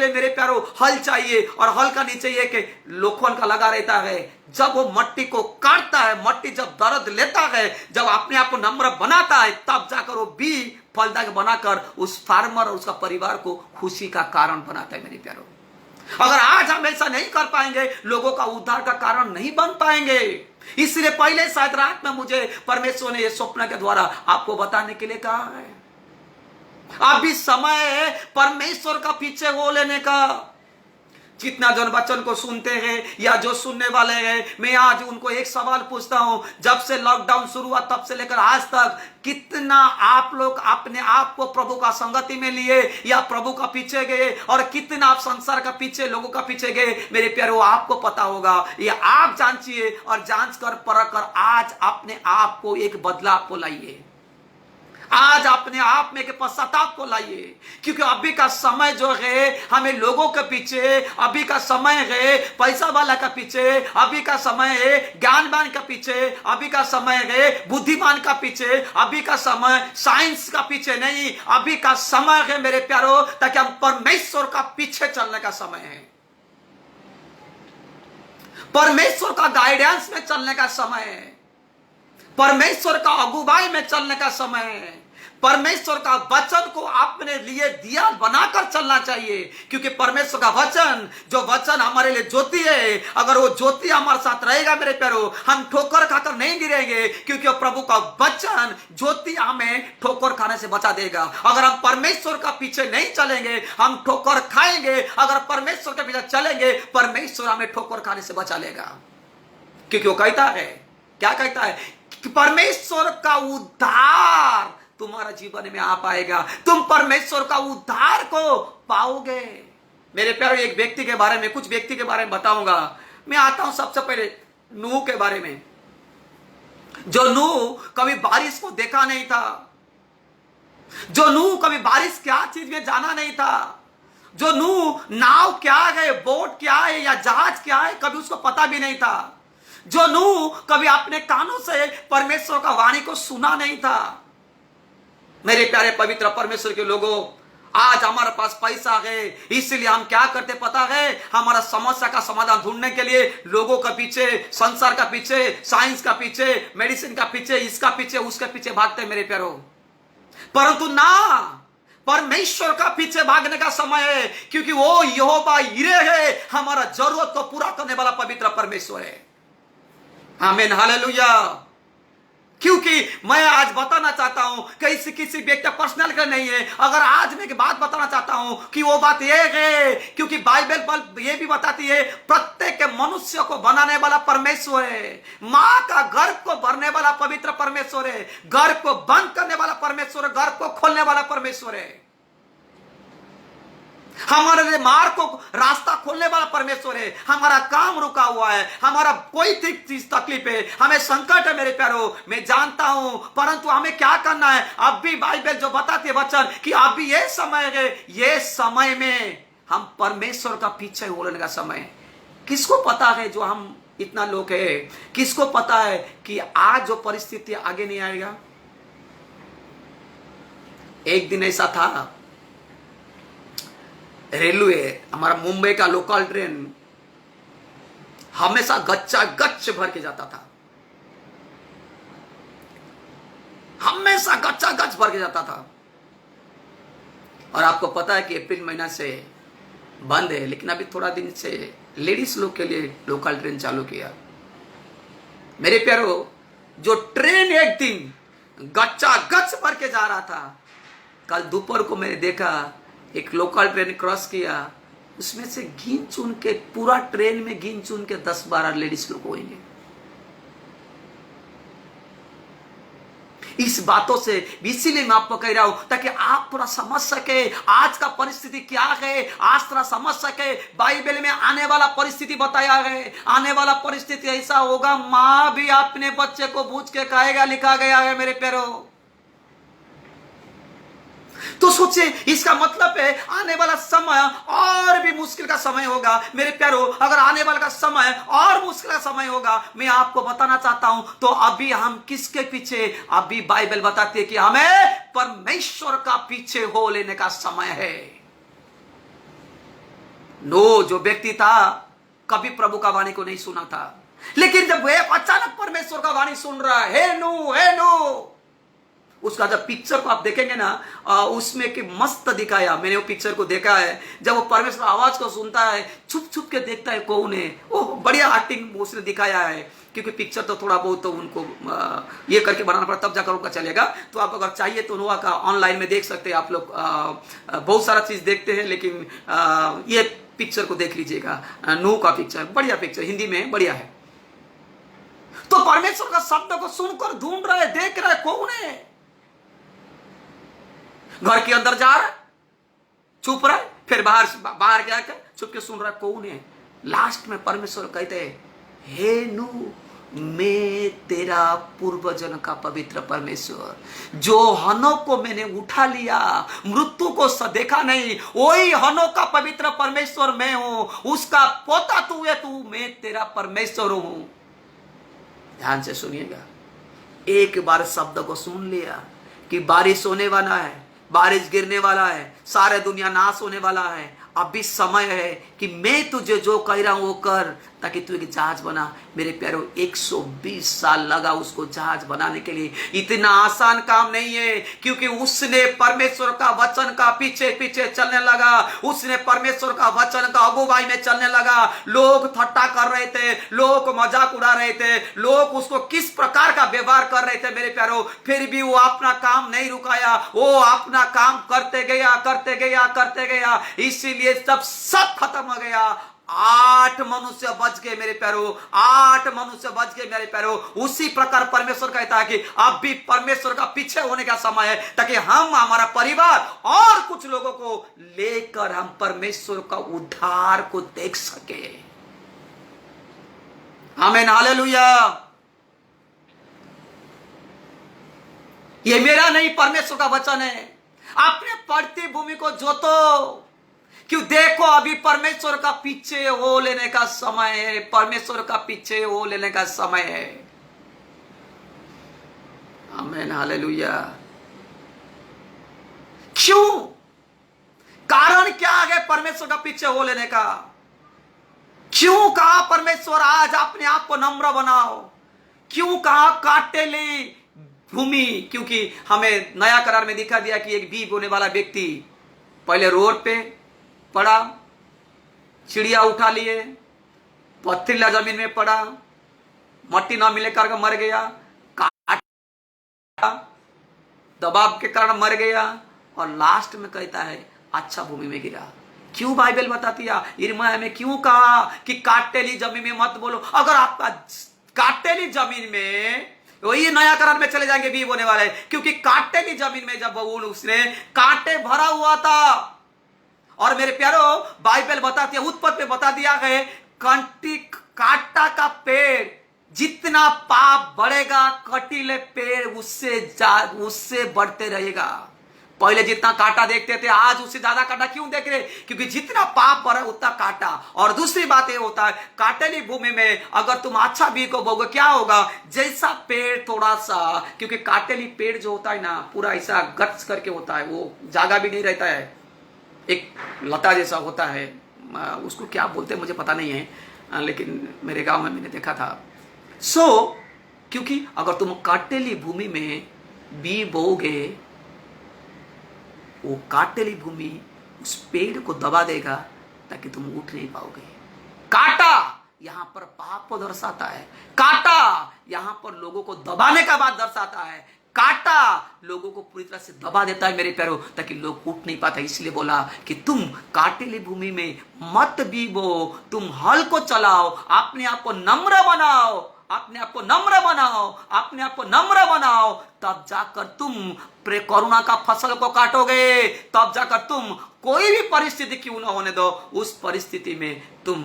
मेरे प्यारो हल चाहिए। और हल का नहीं चाहिए कि लोखंड का लगा रहता है। जब वो मट्टी को काटता है, मट्टी जब दर्द लेता है, जब अपने आप को नम्र बनाता है, तब जाकर वो बी फलदायक बनाकर उस फार्मर और उसका परिवार को खुशी का कारण बनाता है मेरे प्यारो। अगर आज हम ऐसा नहीं कर पाएंगे, लोगों का उद्धार का कारण नहीं बन पाएंगे। इसलिए पहले शायद रात में मुझे परमेश्वर ने यह स्वप्न के द्वारा आपको बताने के लिए कहा है अभी समय है परमेश्वर का पीछे हो लेने का। जितना जन वचन को सुनते हैं या जो सुनने वाले हैं, मैं आज उनको एक सवाल पूछता हूं, जब से लॉकडाउन शुरू हुआ तब से लेकर आज तक कितना आप लोग अपने आप को प्रभु का संगति में लिए या प्रभु का पीछे गए, और कितना आप संसार का पीछे, लोगों का पीछे गए? मेरे प्यारो, आपको पता होगा। ये आप जांचिए और जांच कर परख कर आज अपने आप को एक बदलाव को लाइए। आज अपने आप में के पश्चाताप को लाइए, क्योंकि अभी का समय जो है हमें लोगों के पीछे, अभी का समय है पैसा वाला का पीछे, अभी का समय है ज्ञानवान का पीछे, अभी का समय है बुद्धिमान का पीछे, अभी का समय साइंस का पीछे नहीं, अभी का समय है मेरे प्यारो ताकि हम परमेश्वर का पीछे चलने का समय है, परमेश्वर का गाइडेंस में चलने का समय है, परमेश्वर का अगुवाई में चलने का समय है। परमेश्वर का वचन को अपने लिए दिया बनाकर चलना चाहिए, क्योंकि परमेश्वर का वचन, जो वचन हमारे लिए ज्योति है, अगर वो ज्योति हमारे साथ रहेगा मेरे प्यारो, हम ठोकर खाकर नहीं गिरेंगे, क्योंकि प्रभु का वचन ज्योति हमें ठोकर खाने से बचा देगा। अगर हम परमेश्वर का पीछे नहीं चलेंगे हम ठोकर खाएंगे, अगर परमेश्वर के पीछे चलेंगे परमेश्वर हमें ठोकर खाने से बचा लेगा। क्योंकि वो कहता है, क्या कहता है कि परमेश्वर का उद्धार तुम्हारा जीवन में आ पाएगा, तुम परमेश्वर का उद्धार को पाओगे। मेरे प्यारे, एक व्यक्ति के बारे में, कुछ व्यक्ति के बारे में बताऊंगा। मैं आता हूं सबसे पहले नूह के बारे में। जो नूह कभी बारिश को देखा नहीं था, जो नूह कभी बारिश क्या चीज में जाना नहीं था, जो नूह नाव क्या है, बोट क्या है या जहाज क्या है कभी उसको पता भी नहीं था, जो नूह कभी अपने कानों से परमेश्वर का वाणी को सुना नहीं था। मेरे प्यारे पवित्र परमेश्वर के लोगों, आज हमारे पास पैसा है, इसलिए हम क्या करते पता है, हमारा समस्या का समाधान ढूंढने के लिए लोगों के पीछे, संसार का पीछे, साइंस का पीछे, मेडिसिन का पीछे, इसका पीछे, उसके पीछे भागते मेरे प्यारो। परंतु ना, परमेश्वर का पीछे भागने का समय है, क्योंकि वो यहोवा यिरे है, हमारा जरूरत को पूरा करने वाला पवित्र परमेश्वर है। आमीन, हालेलुया। क्योंकि मैं आज बताना चाहता हूं, किसी किसी व्यक्ति पर्सनल का नहीं है, अगर आज मैं एक बात बताना चाहता हूं कि वो बात ये है, क्योंकि बाइबल ये भी बताती है प्रत्येक मनुष्य को बनाने वाला परमेश्वर है, मां का गर्भ को भरने वाला पवित्र परमेश्वर है, गर्भ को बंद करने वाला परमेश्वर है, गर्भ को खोलने वाला परमेश्वर है, हमारे लिए मार्ग को रास्ता खोलने वाला परमेश्वर है। हमारा काम रुका हुआ है, हमारा कोई चीज तकलीफ है, हमें संकट है मेरे प्यारों, मैं जानता हूं, परंतु हमें क्या करना है? अब भी बाइबल जो बताती है वचन कि अभी ये समय है, ये समय में हम परमेश्वर का पीछे होने का समय है। किसको पता है जो हम इतना लोग है, किसको पता है कि आज जो परिस्थिति आगे नहीं आएगा? एक दिन ऐसा था, रेलवे हमारा मुंबई का लोकल ट्रेन हमेशा गच्चा गच्च भर के जाता था, हमेशा गच्चा गच्च भर के जाता था। और आपको पता है कि अप्रैल महीना से बंद है, लेकिन अभी थोड़ा दिन से लेडीज लोग के लिए लोकल ट्रेन चालू किया। मेरे प्यारो, जो ट्रेन एक दिन गच्चा गच्च भर के जा रहा था, कल दोपहर को मैंने देखा एक लोकल ट्रेन क्रॉस किया, उसमें से गिन चुन के, पूरा ट्रेन में गिन चुन के 10-12 लेडीज लोग होंगे। इस बातों से इसीलिए मैं आपको कह रहा हूं ताकि आप थोड़ा समझ सके आज का परिस्थिति क्या है, आज थोड़ा समझ सके। बाइबल में आने वाला परिस्थिति बताया है, आने वाला परिस्थिति ऐसा होगा, मां भी अपने बच्चे को बूझ के कहेगा, लिखा गया है मेरे प्यारों। तो सोचिए, इसका मतलब है आने वाला समय और भी मुश्किल का समय होगा मेरे प्यारों। अगर आने वाला का समय और मुश्किल का समय होगा, मैं आपको बताना चाहता हूं, तो अभी हम किसके पीछे? अभी बाइबल बताती है कि हमें परमेश्वर का पीछे हो लेने का समय है। नो जो व्यक्ति था कभी प्रभु का वाणी को नहीं सुना था, लेकिन जब वह अचानक परमेश्वर का वाणी सुन रहा है, हे नू, उसका जब पिक्चर को आप देखेंगे ना, उसमें कि मस्त दिखाया। मैंने वो पिक्चर को देखा है, जब वो परमेश्वर आवाज को सुनता है, छुप छुप के देखता है कौन है। वो बढ़िया एक्टिंग उसने दिखाया है, क्योंकि पिक्चर तो थोड़ा बहुत तो उनको ये करके बनाना पड़ा, तब जाकर उनका चलेगा। तो आप अगर चाहिए तो नोआ का ऑनलाइन में देख सकते हैं आप लोग, बहुत सारा चीज देखते हैं, लेकिन ये पिक्चर को देख लीजिएगा, नू का पिक्चर, बढ़िया पिक्चर, हिंदी में बढ़िया है। तो परमेश्वर का शब्द को सुनकर ढूंढ रहा है, देख रहा है कौन है। घर के अंदर जा रहा है, छुप रहा है, फिर बाहर जाकर छुप के सुन रहा है कौन है। लास्ट में परमेश्वर कहते हैं, हे नू, मैं तेरा पूर्वजन का पवित्र परमेश्वर, जो हनोक को मैंने उठा लिया, मृत्यु को देखा नहीं, वही हनोक का पवित्र परमेश्वर मैं हूं, उसका पोता तू है, तू, मैं तेरा परमेश्वर हूं। ध्यान से सुनिएगा, एक बार शब्द को सुन लिया कि बारिश होने वाला है, बारिश गिरने वाला है, सारे दुनिया नाश होने वाला है, अभी समय है कि मैं तुझे जो कह रहा हूं वो कर, ताकि तू एक जहाज बना। मेरे प्यारों, 120 साल लगा उसको जहाज बनाने के लिए। इतना आसान काम नहीं है, क्योंकि उसने परमेश्वर का वचन का पीछे पीछे चलने लगा, उसने परमेश्वर का वचन का अगुवाई में चलने लगा। लोग ठट्टा कर रहे थे, लोग मजाक उड़ा रहे थे, लोग उसको किस प्रकार का व्यवहार कर रहे थे मेरे प्यारों, फिर भी वो अपना काम नहीं रुकाया, वो अपना काम करते गया, करते गया, करते गया। इसीलिए सब खत्म हो गया। 8 मनुष्य बच गए मेरे प्यारों, 8 मनुष्य बच गए मेरे प्यारों। उसी प्रकार परमेश्वर कहता है कि अब भी परमेश्वर का पीछे होने का समय है, ताकि हम, हमारा परिवार और कुछ लोगों को लेकर हम परमेश्वर का उद्धार को देख सके। आमीन, हालेलुया। ये मेरा नहीं, परमेश्वर का वचन है। अपने पड़ती भूमि को जोतो, क्यों? देखो अभी परमेश्वर का पीछे हो लेने का समय है, परमेश्वर का पीछे हो लेने का समय है। आमीन, हालेलुया। क्यों? कारण क्या है परमेश्वर का पीछे हो लेने का? क्यों कहा परमेश्वर आज अपने आप को नम्र बनाओ? क्यों कहा काटेली भूमि? क्योंकि हमें नया करार में दिखा दिया कि एक भी बोने वाला व्यक्ति पहले रोड पे पड़ा, चिड़िया उठा लिए, पथरीला जमीन में पड़ा, मट्टी न मिले करके मर गया, दबाव के कारण मर गया, और लास्ट में कहता है अच्छा भूमि में गिरा। क्यों बाइबल बताती है, यिर्मयाह में क्यों कहा कि काटेली जमीन में मत बोलो? अगर आपका काटेली जमीन में, वही नया करार में चले जाएंगे भी बोने वाले, क्योंकि काटेली जमीन में जब उसने कांटे भरा हुआ था। और मेरे प्यारो बाइबल बताती है, उत्पत्ति में बता दिया है, कंटी काटा का पेड़ जितना पाप बढ़ेगा, कटीले पेड़ उससे बढ़ते रहेगा। पहले जितना कांटा देखते थे, आज उससे ज्यादा कांटा क्यों देख रहे? क्योंकि जितना पाप बढ़ा उतना कांटा। और दूसरी बात ये होता है, काटेली भूमि में अगर तुम अच्छा बीज को बोगे, क्या होगा? जैसा पेड़ थोड़ा सा, क्योंकि काटेली पेड़ जो होता है ना, पूरा ऐसा गट्स करके होता है, वो जागा भी नहीं रहता है, एक लता जैसा होता है, उसको क्या बोलते हैं मुझे पता नहीं है, लेकिन मेरे गांव में मैंने देखा था। क्योंकि अगर तुम काटेली भूमि में बी बोगे, वो काटेली भूमि उस पेड़ को दबा देगा ताकि तुम उठ नहीं पाओगे। काटा यहां पर पाप को दर्शाता है, काटा यहां पर लोगों को दबाने का बात दर्शाता है, काटा लोगों को पूरी तरह से दबा देता है मेरे प्यारो, ताकि लोग उठ नहीं पाते। इसलिए बोला कि तुम काटेली भूमि में मत बीबो, तुम हल को चलाओ, अपने आप को नम्र बनाओ, अपने आप को नम्र बनाओ, अपने आप को नम्र बनाओ, तब जाकर तुम करुणा का फसल को काटोगे। तब जाकर तुम कोई भी परिस्थिति क्यों ना होने दो, उस परिस्थिति में तुम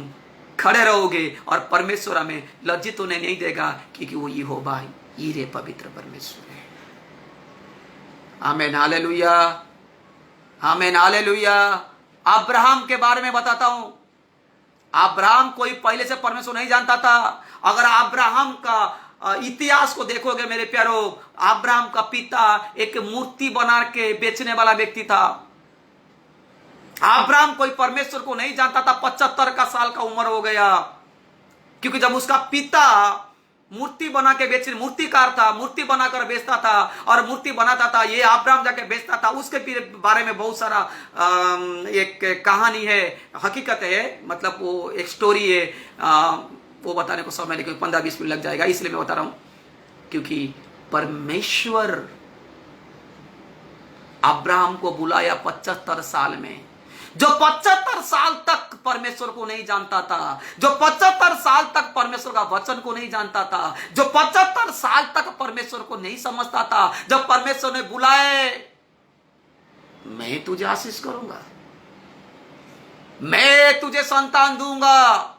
खड़े रहोगे और परमेश्वर हमें लज्जित होने नहीं देगा, क्योंकि वो यहोवा यीरे पवित्र परमेश्वर है। आमीन, हालेलुया, आमीन, हालेलुया। अब्राहम के बारे में बताता हूं। अब्राहम कोई पहले से परमेश्वर नहीं जानता था। अगर अब्राहम का इतिहास को देखोगे मेरे प्यारो, अब्राहम का पिता एक मूर्ति बना के बेचने वाला व्यक्ति था। अब्राहम कोई परमेश्वर को नहीं जानता था। 75 का साल का उम्र हो गया, क्योंकि जब उसका पिता मूर्ति बना के मूर्तिकार था, मूर्ति बनाकर बेचता था और मूर्ति बनाता था, ये अब्राहम जाके बेचता था। उसके बारे में बहुत सारा एक कहानी है, हकीकत है, मतलब वो एक स्टोरी है, वो बताने को समय लेकिन 15-20 मिनट लग जाएगा, इसलिए मैं बता रहा हूं। क्योंकि परमेश्वर अब्राहम को बुलाया 75 साल में। जो 75 साल तक परमेश्वर को नहीं जानता था, जो 75 साल तक परमेश्वर का वचन को नहीं जानता था, जो 75 साल तक परमेश्वर को नहीं समझता था, जब परमेश्वर ने बुलाए, मैं तुझे आशीष करूंगा, मैं तुझे संतान दूंगा।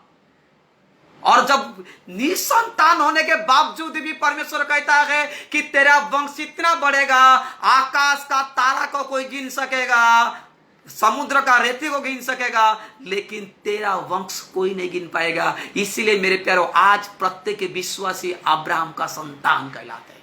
और जब निसंतान होने के बावजूद भी परमेश्वर कहता है कि तेरा वंश इतना बढ़ेगा, आकाश का तारा को कोई गिन सकेगा, समुद्र का रेती को गिन सकेगा, लेकिन तेरा वंश कोई नहीं गिन पाएगा। इसीलिए मेरे प्यारो, आज प्रत्येक विश्वासी अब्राहम का संतान कहलाते हैं।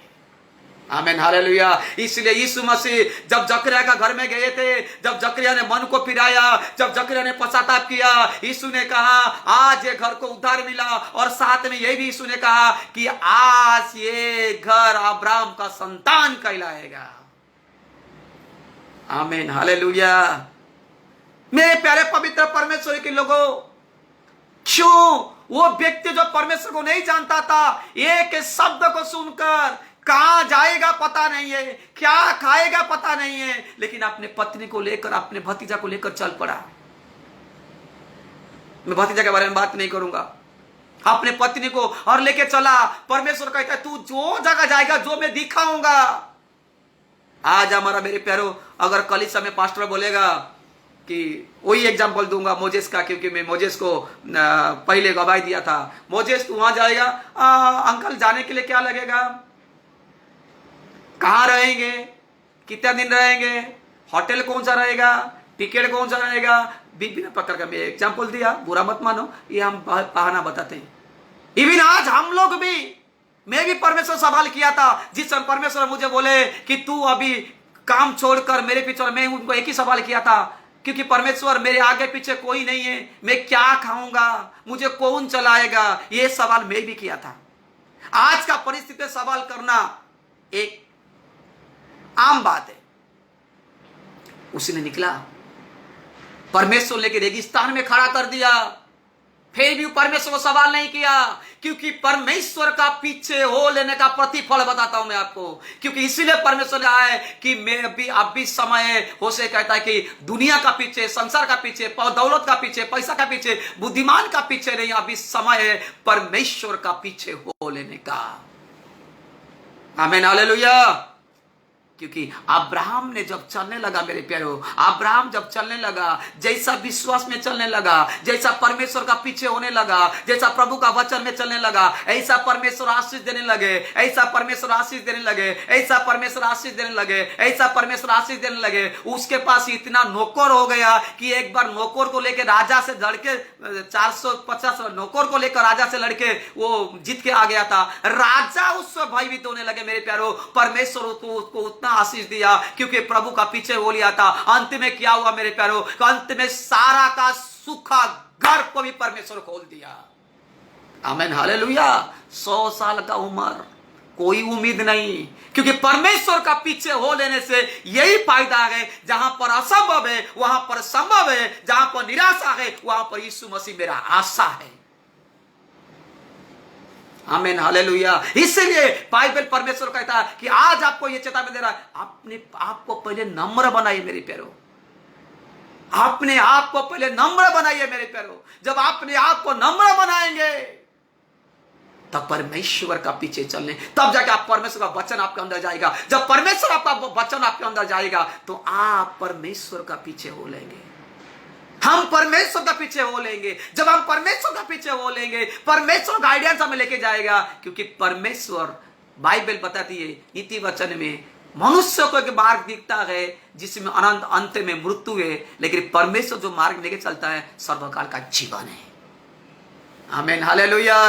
आमीन, हालेलुया। इसलिए यीशु मसीह जब जकरिया का घर में गए थे, जब जकरिया ने मन को फिराया, जब जकरिया ने पश्चाताप किया, यीशु ने कहा आज ये घर को उद्धार मिला। और साथ में यह भी यीशु ने कहा कि आज ये घर अब्राहम का संतान कहलाएगा। आमीन, हालेलुया। मेरे प्यारे पवित्र परमेश्वर के लोगों, क्यों वो व्यक्ति जो परमेश्वर को नहीं जानता था, एक शब्द को सुनकर कहां जाएगा पता नहीं है, क्या खाएगा पता नहीं है, लेकिन अपने पत्नी को लेकर, अपने भतीजा को लेकर चल पड़ा। मैं भतीजा के बारे में बात नहीं करूंगा, अपने पत्नी को और लेके चला। परमेश्वर कहता है तू जो जगह जाएगा, जो मैं दिखाऊंगा। आज हमारा मेरे प्यारो, अगर कलीसिया में पास्टर बोलेगा कि वही एग्जाम्पल दूंगा मोजेस का, क्योंकि मैं मोजेस को पहले गवाही दिया था। मोजेस तू वहां जाएगा, अंकल जाने के लिए क्या लगेगा, कहां रहेंगे, कितने दिन रहेंगे, होटल कौन सा रहेगा, टिकट कौन सा रहेगा, विभिन्न प्रकार का मैं एग्जाम्पल दिया, बुरा मत मानो, ये हम बहाना बताते हैं। इवन आज हम लोग भी, मैं भी परमेश्वर सवाल किया था, जिस समय परमेश्वर मुझे बोले कि तू अभी काम छोड़कर मेरे पीछे, मैं उनको एक ही सवाल किया था, क्योंकि परमेश्वर मेरे आगे पीछे कोई नहीं है, मैं क्या खाऊंगा, मुझे कौन चलाएगा, ये सवाल मैं भी किया था। आज का परिस्थिति सवाल करना एक आम बात है। उसने निकला, परमेश्वर लेके रेगिस्तान में खड़ा कर दिया, फिर भी परमेश्वर को सवाल नहीं किया, क्योंकि परमेश्वर का पीछे हो लेने का प्रतिफल बताता हूं मैं आपको। क्योंकि इसीलिए परमेश्वर ने आया है कि मैं अब भी समय है। होशे कहता है कि दुनिया का पीछे, संसार का पीछे, दौलत का पीछे, पैसा का पीछे, बुद्धिमान का पीछे नहीं, अभी समय है परमेश्वर का पीछे हो लेने का। आमीन, हालेलुया। क्योंकि अब्राहम ने जब चलने लगा मेरे प्यारो, अब्राहम जब चलने लगा, जैसा विश्वास में चलने लगा, जैसा परमेश्वर का पीछे होने लगा, जैसा प्रभु का वचन में चलने लगा, ऐसा परमेश्वर आशीष देने लगे, ऐसा परमेश्वर आशीष देने लगे, ऐसा परमेश्वर आशीष देने लगे, ऐसा परमेश्वर आशीष देने लगे। उसके पास इतना नौकर हो गया कि एक बार नौकर को लेकर राजा से लड़के 450 नौकर को लेकर राजा से लड़के वो जीत के आ गया था। राजा उससे भयभीत होने लगे मेरे प्यारो। परमेश्वर उसको आशीष दिया क्योंकि प्रभु का पीछे हो लिया था। अंत में क्या हुआ मेरे प्यारो? अंत में सारा का सूखा घर को भी परमेश्वर खोल दिया। आमीन, हालेलुया। 100 साल का उम्र, कोई उम्मीद नहीं, क्योंकि परमेश्वर का पीछे हो लेने से यही फायदा है। जहां पर असंभव है वहां पर संभव है, जहां पर निराशा है वहां पर यीशु मसीह मेरा आशा है। आमीन, हालेलुया। इसलिए बाइबल परमेश्वर कहता है कि आज आपको यह चेतावनी दे रहा है, अपने आप को पहले नम्र बनाइए मेरे प्यारो, अपने आप को पहले नम्र बनाइए मेरे प्यारो। जब अपने आप को नम्र बनाएंगे तब परमेश्वर का पीछे चलने, तब जाके आप परमेश्वर का वचन आपके अंदर जाएगा। जब परमेश्वर आपका वचन आपके अंदर जाएगा तो आप परमेश्वर का पीछे हो लेंगे। हम परमेश्वर का पीछे हो लेंगे। जब हम परमेश्वर का पीछे हो लेंगे, परमेश्वर गाइडेंस हमें लेके जाएगा। क्योंकि परमेश्वर, बाइबल बताती है नीति वचन में, मनुष्य को एक मार्ग दिखता है जिसमें अनंत अंत में मृत्यु है, लेकिन परमेश्वर जो मार्ग लेके चलता है सर्वकाल का जीवन है। आमीन, हालेलुया।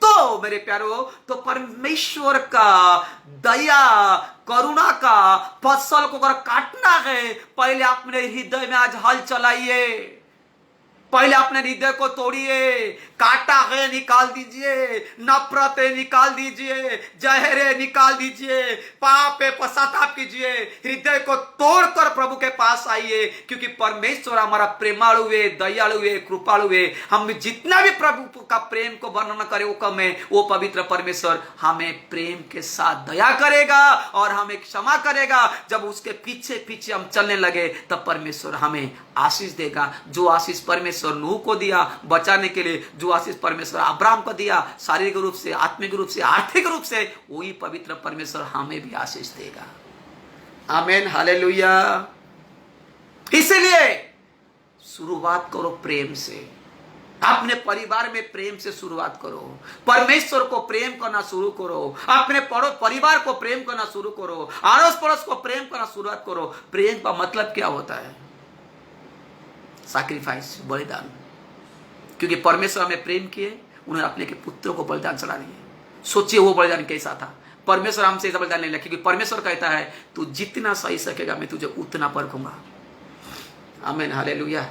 तो मेरे प्यारो, तो परमेश्वर का दया करुणा का फसल को अगर काटना है, पहले अपने हृदय में आज हल चलाइए। पहले अपने हृदय को तोड़िए, काटा है निकाल दीजिए, नफरतें निकाल दीजिए, जहरे निकाल दीजिए, पाप पे पश्चाताप कीजिए, हृदय को तोड़कर प्रभु के पास आइए। क्योंकि परमेश्वर हमारा प्रेमालु है, दयालु है, कृपालु है। हम जितना भी प्रभु का प्रेम को वर्णन करें वो कम है। वो पवित्र परमेश्वर हमें प्रेम के साथ दया करेगा और हमें क्षमा करेगा। जब उसके पीछे पीछे हम चलने लगे तब परमेश्वर हमें आशीष देगा। जो आशीष परमेश्वर नूह को दिया बचाने के लिए, जो आशीष परमेश्वर अब्राहम को दिया शारीरिक रूप से, आत्मिक रूप से, आर्थिक रूप से, वही पवित्र परमेश्वर हमें भी आशीष देगा। आमीन, हालेलुया। इसलिए शुरुआत करो प्रेम से, अपने परिवार में प्रेम से शुरुआत करो। परमेश्वर को प्रेम करना शुरू करो, अपने परिवार को प्रेम करना शुरू करो, अड़ोस पड़ोस को प्रेम करना शुरुआत करो। प्रेम का मतलब क्या होता है? सैक्रिफाइस, बलिदान। क्योंकि परमेश्वर हमें प्रेम किए, उन्होंने अपने के पुत्र को बलिदान चढ़ा दिए। सोचिए वो बलिदान कैसा था। परमेश्वर हमसे ऐसा बलिदान नहीं लिया, क्योंकि परमेश्वर कहता है तू जितना सही सकेगा मैं तुझे उतना परखूंगा। आमीन, हालेलुया।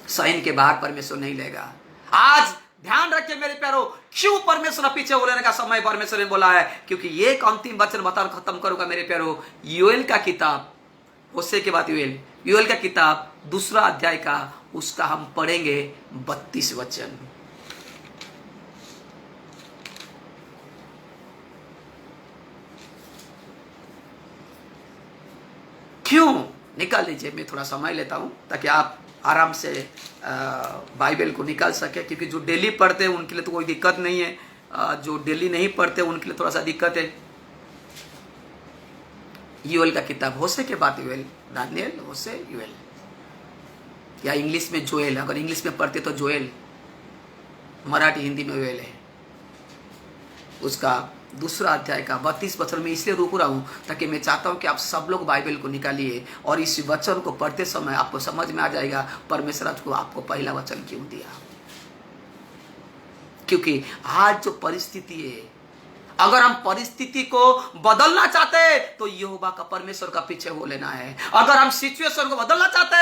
सहन के बाहर परमेश्वर नहीं लेगा। आज ध्यान रखिए मेरे प्यारो, क्यों परमेश्वर पीछे हो लेने का समय परमेश्वर ने बोला है? क्योंकि एक अंतिम वचन बता खत्म करूंगा मेरे प्यारो। योएल का किताब, होशे के बाद योएल का किताब 2 अध्याय का, उसका हम पढ़ेंगे 32 वचन। क्यों? निकाल लीजिए, मैं थोड़ा समय लेता हूं ताकि आप आराम से बाइबल को निकाल सके। क्योंकि जो डेली पढ़ते हैं उनके लिए तो कोई दिक्कत नहीं है, जो डेली नहीं पढ़ते उनके लिए थोड़ा सा दिक्कत है। योएल का किताब, होशे के बाद योएल, दानिएल, होशे, योएल, या इंग्लिश में जोएल। अगर इंग्लिश में पढ़ते तो जोएल, मराठी हिंदी में योएल है। उसका 2 अध्याय का 32 वचन में इसलिए रुक रहा हूं ताकि मैं चाहता हूं कि आप सब लोग बाइबल को निकालिए और इस वचन को पढ़ते समय आपको समझ में आ जाएगा परमेश्वर को आपको पहला वचन क्यों दिया। क्योंकि आज जो परिस्थिति है, अगर हम परिस्थिति को बदलना चाहते तो यहोवा का परमेश्वर का पीछे हो लेना है। अगर हम सिचुएशन को बदलना चाहते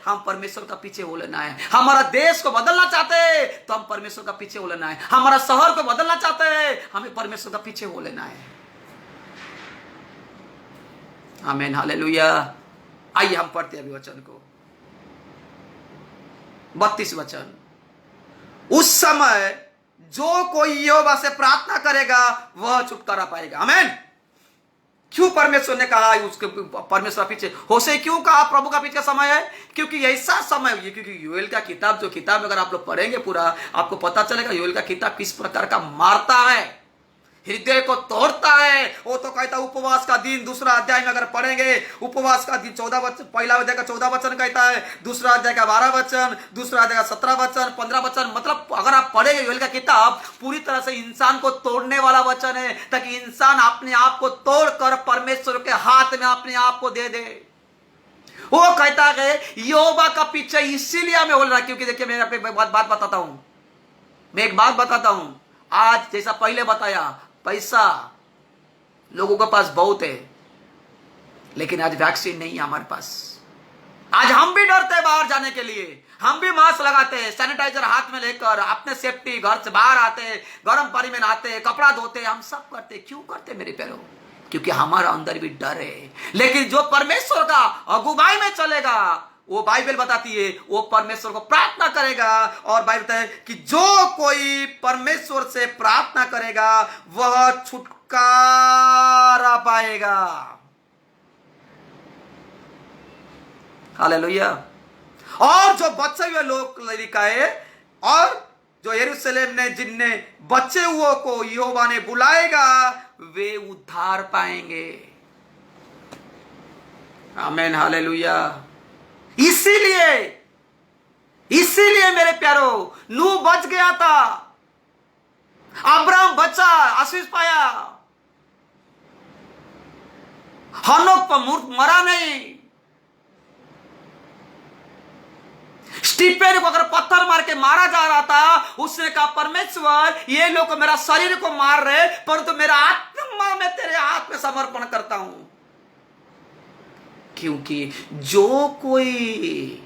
हम परमेश्वर का पीछे हो लेना है। हमारा देश को बदलना चाहते तो हम परमेश्वर का पीछे हो लेना है। हमारा शहर को बदलना चाहते हमें परमेश्वर का पीछे हो लेना है। आमीन, हालेलुया। आइए हम पढ़ते हैं अभी वचन को, 32 वचन। उस समय जो कोई यहोवा से प्रार्थना करेगा वह छुटकारा पाएगा। आमीन। क्यों परमेश्वर ने कहा उसके परमेश्वर पीछे होशे, क्यों कहा प्रभु का पीछे समय है? क्योंकि ऐसा समय, क्योंकि योएल का किताब, जो किताब अगर आप लोग पढ़ेंगे पूरा, आपको पता चलेगा योएल का किताब किस प्रकार का मारता है, हृदय को तोड़ता है। वो तो कहता उपवास का दिन, दूसरा अध्याय में अगर पढ़ेंगे उपवास का दिन 14 वचन, पहला अध्याय का 14 वचन कहता है, दूसरा अध्याय का 12 वचन, दूसरा अध्याय का 17 वचन, 15 वचन। मतलब अगर आप पढ़ेंगे योएल का किताब, पूरी तरह से इंसान को तोड़ने वाला वचन है, ताकि इंसान अपने आप को तोड़कर परमेश्वर के हाथ में अपने आप को दे दे। वो कहता है यहोवा का पीछे इसीलिए हमें बोल रहा है, क्योंकि देखिए मैं आपको बात बताता हूं, मैं एक बात बताता हूं। आज जैसा पहले बताया, पैसा लोगों के पास बहुत है, लेकिन आज वैक्सीन नहीं है हमारे पास। आज हम भी डरते हैं बाहर जाने के लिए, हम भी मास्क लगाते हैं, सैनिटाइजर हाथ में लेकर अपने सेफ्टी, घर से बाहर आते हैं, गर्म पानी में नहाते हैं, कपड़ा धोते हैं, हम सब करते हैं। क्यों करते मेरे प्यारों? क्योंकि हमारा अंदर भी डर है। लेकिन जो परमेश्वर का अगुवाई में चलेगा, वो बाइबल बताती है वो परमेश्वर को प्रार्थना करेगा, और बाइबल बताता है कि जो कोई परमेश्वर से प्रार्थना करेगा वह छुटकारा पाएगा। हालेलुया। और जो बचे हुए लोग लिखा है, और जो यरूशलेम ने जिनने बचे हुए को यहोवा ने बुलाएगा वे उद्धार पाएंगे। आमीन। हालेलुया। इसीलिए मेरे प्यारो, नूह बच गया था, अब्राहम बचा, आशीष पाया, हनोक पर मरा नहीं, स्टीफेन को अगर पत्थर मार के मारा जा रहा था, उसने कहा परमेश्वर ये लोग मेरा शरीर को मार रहे, परंतु मेरा आत्मा मैं तेरे हाथ में समर्पण करता हूं। क्योंकि जो कोई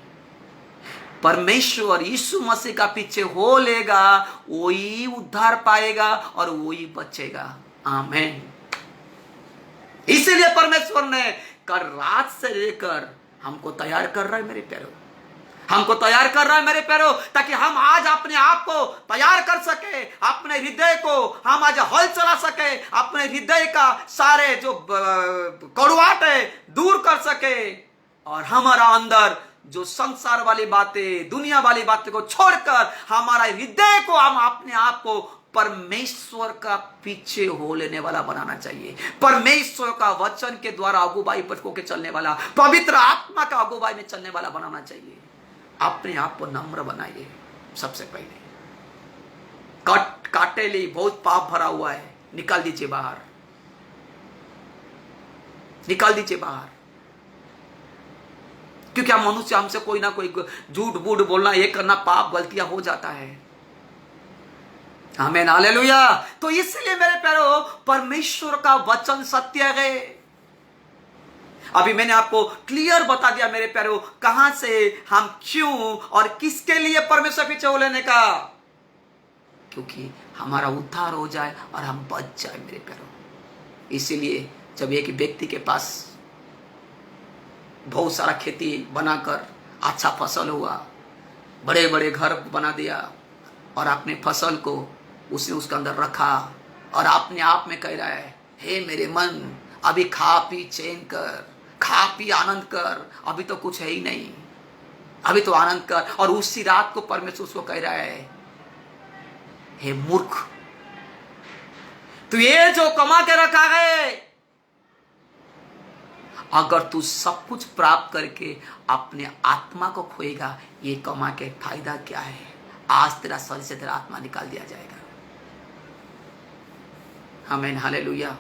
परमेश्वर यीशु मसीह का पीछे हो लेगा वही उद्धार पाएगा और वही बचेगा। आमीन। इसीलिए परमेश्वर ने कल रात से लेकर हमको तैयार कर रहा है मेरे प्यारों, हमको तैयार कर रहा है मेरे प्यारों, ताकि हम आज अपने आप को तैयार कर सके, अपने हृदय को हम आज हल चला सके, अपने हृदय का सारे जो कड़वाहट है दूर कर सके, और हमारा अंदर जो संसार वाली बातें, दुनिया वाली बातें को छोड़कर हमारा हृदय को हम अपने आप को परमेश्वर का पीछे हो लेने वाला बनाना चाहिए। परमेश्वर का वचन के द्वारा अगुवाई पर होकर चलने वाला, पवित्र आत्मा का अगुवाई में चलने वाला बनाना चाहिए। अपने आप को नम्र बनाइए। सबसे पहले काटे लिए बहुत पाप भरा हुआ है, निकाल दीजिए बाहर, निकाल दीजिए बाहर। क्योंकि हम मनुष्य, हमसे कोई ना कोई झूठ बूढ़ बोलना, ये करना, पाप गलतियां हो जाता है। आमीन। हालेलुया। तो इसलिए मेरे प्यारों, परमेश्वर का वचन सत्य है। अभी मैंने आपको क्लियर बता दिया मेरे प्यारों, कहां से हम क्यों और किसके लिए परमेश्वर पीछे हो लेने का, क्योंकि हमारा उद्धार हो जाए और हम बच जाए मेरे प्यारों। इसीलिए जब एक व्यक्ति के पास बहुत सारा खेती बनाकर अच्छा फसल हुआ, बड़े बड़े घर बना दिया, और अपने फसल को उसने उसके अंदर रखा, और अपने आप में कह रहा है, हे मेरे मन, अभी खा पी चैन कर, खा पी आनंद कर, अभी तो कुछ है ही नहीं, अभी तो आनंद कर। और उसी रात को परमेश्वर उसको कह रहा है, हे मूर्ख, तू ये जो कमा के रखा है, अगर तू सब कुछ प्राप्त करके अपने आत्मा को खोएगा, ये कमा के फायदा क्या है? आज तेरा शरीर से तेरा आत्मा निकाल दिया जाएगा। आमीन। हालेलुया।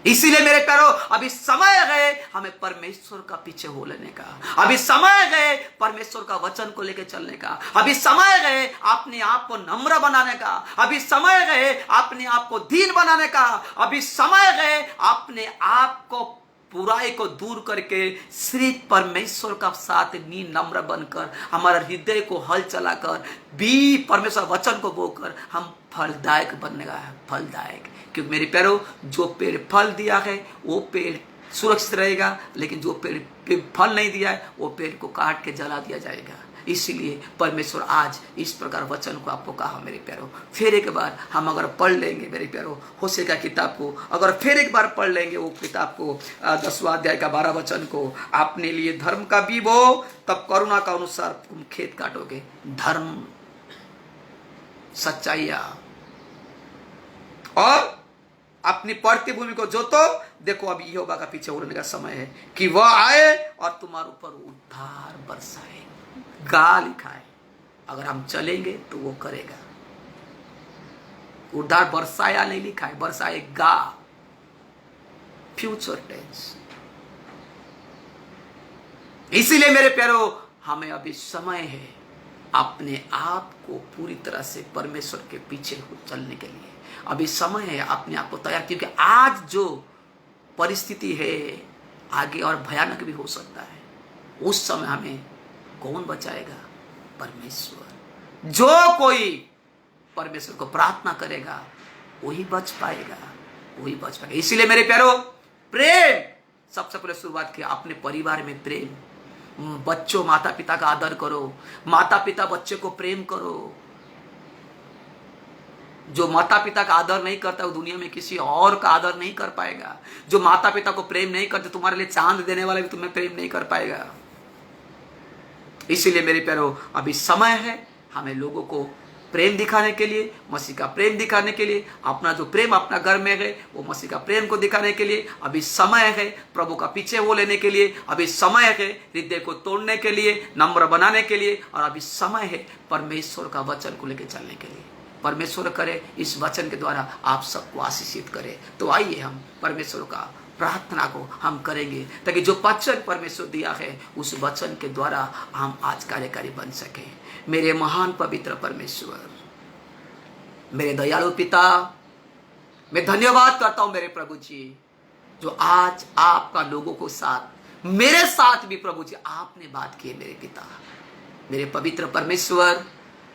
इसीलिए मेरे प्यारों, अभी समय है हमें परमेश्वर का पीछे हो लेने का, अभी समय है परमेश्वर का वचन को लेकर चलने का, अभी समय है अपने आप को नम्र बनाने का, अभी समय है अपने आप को दीन बनाने का, अभी समय है अपने आप को बुराई को दूर करके सिर्फ परमेश्वर का साथ नम्र बनकर, हमारा हृदय को हल चलाकर भी परमेश्वर वचन को बोकर हम फलदायक बनने का है। फलदायक, क्योंकि मेरे प्यारों, जो पेड़ फल दिया है वो पेड़ सुरक्षित रहेगा, लेकिन जो पेड़ फल नहीं दिया है वो पेड़ को काट के जला दिया जाएगा। इसीलिए परमेश्वर आज इस प्रकार वचन को आपको कहा मेरे प्यारो। फिर एक बार हम अगर पढ़ लेंगे मेरे प्यारो होशे का किताब को, अगर फिर एक बार पढ़ लेंगे वो किताब को 10वां अध्याय का 12 वचन को, आपने लिए धर्म का बीज बो तब करुणा का अनुसार तुम खेत काटोगे। धर्म, सच्चाइया और अपनी पड़ती भूमि को जोतो। देखो अभी यहोवा का पीछे उड़ने का समय है कि वह आए और तुम्हारे ऊपर उद्धार बरसाए। गा लिखा है, अगर हम चलेंगे तो वो करेगा। उद्धार बरसाया नहीं लिखा है, बरसाएगा, फ्यूचर टेंस। इसीलिए मेरे प्यारो हमें अभी समय है अपने आप को पूरी तरह से परमेश्वर के पीछे चलने के लिए। अभी समय है अपने आप को तैयार, क्योंकि आज जो परिस्थिति है आगे और भयानक भी हो सकता है। उस समय हमें कौन बचाएगा? परमेश्वर। जो कोई परमेश्वर को प्रार्थना करेगा वही बच पाएगा, वही बच पाएगा। इसीलिए मेरे प्यारो प्रेम, सबसे पहले शुरुआत किया अपने परिवार में प्रेम। बच्चों माता पिता का आदर करो, माता पिता बच्चे को प्रेम करो। जो माता पिता का आदर नहीं करता वो दुनिया में किसी और का आदर नहीं कर पाएगा। जो माता पिता को प्रेम नहीं करते, तुम्हारे लिए चांद देने वाले भी तुम्हें प्रेम नहीं कर पाएगा। इसीलिए मेरे प्यारो अभी समय है हमें लोगों को प्रेम दिखाने के लिए, मसीह का प्रेम दिखाने के लिए, अपना जो प्रेम अपना घर में है वो मसीह का प्रेम को दिखाने के लिए अभी समय है। प्रभु का पीछे वो लेने के लिए अभी समय है, हृदय को तोड़ने के लिए, नम्र बनाने के लिए, और अभी समय है परमेश्वर का वचन को लेकर चलने के लिए। परमेश्वर करे इस वचन के द्वारा आप सबको आशीषित करे। तो आइए हम परमेश्वर का प्रार्थना को हम करेंगे ताकि जो वचन परमेश्वर दिया है उस वचन के द्वारा हम आज कार्यकारी बन सके। मेरे महान पवित्र परमेश्वर, मेरे दयालु पिता, मैं धन्यवाद करता हूं मेरे प्रभु जी, जो आज आपका लोगों को साथ, मेरे साथ भी प्रभु जी आपने बात की है मेरे पिता। मेरे पवित्र परमेश्वर,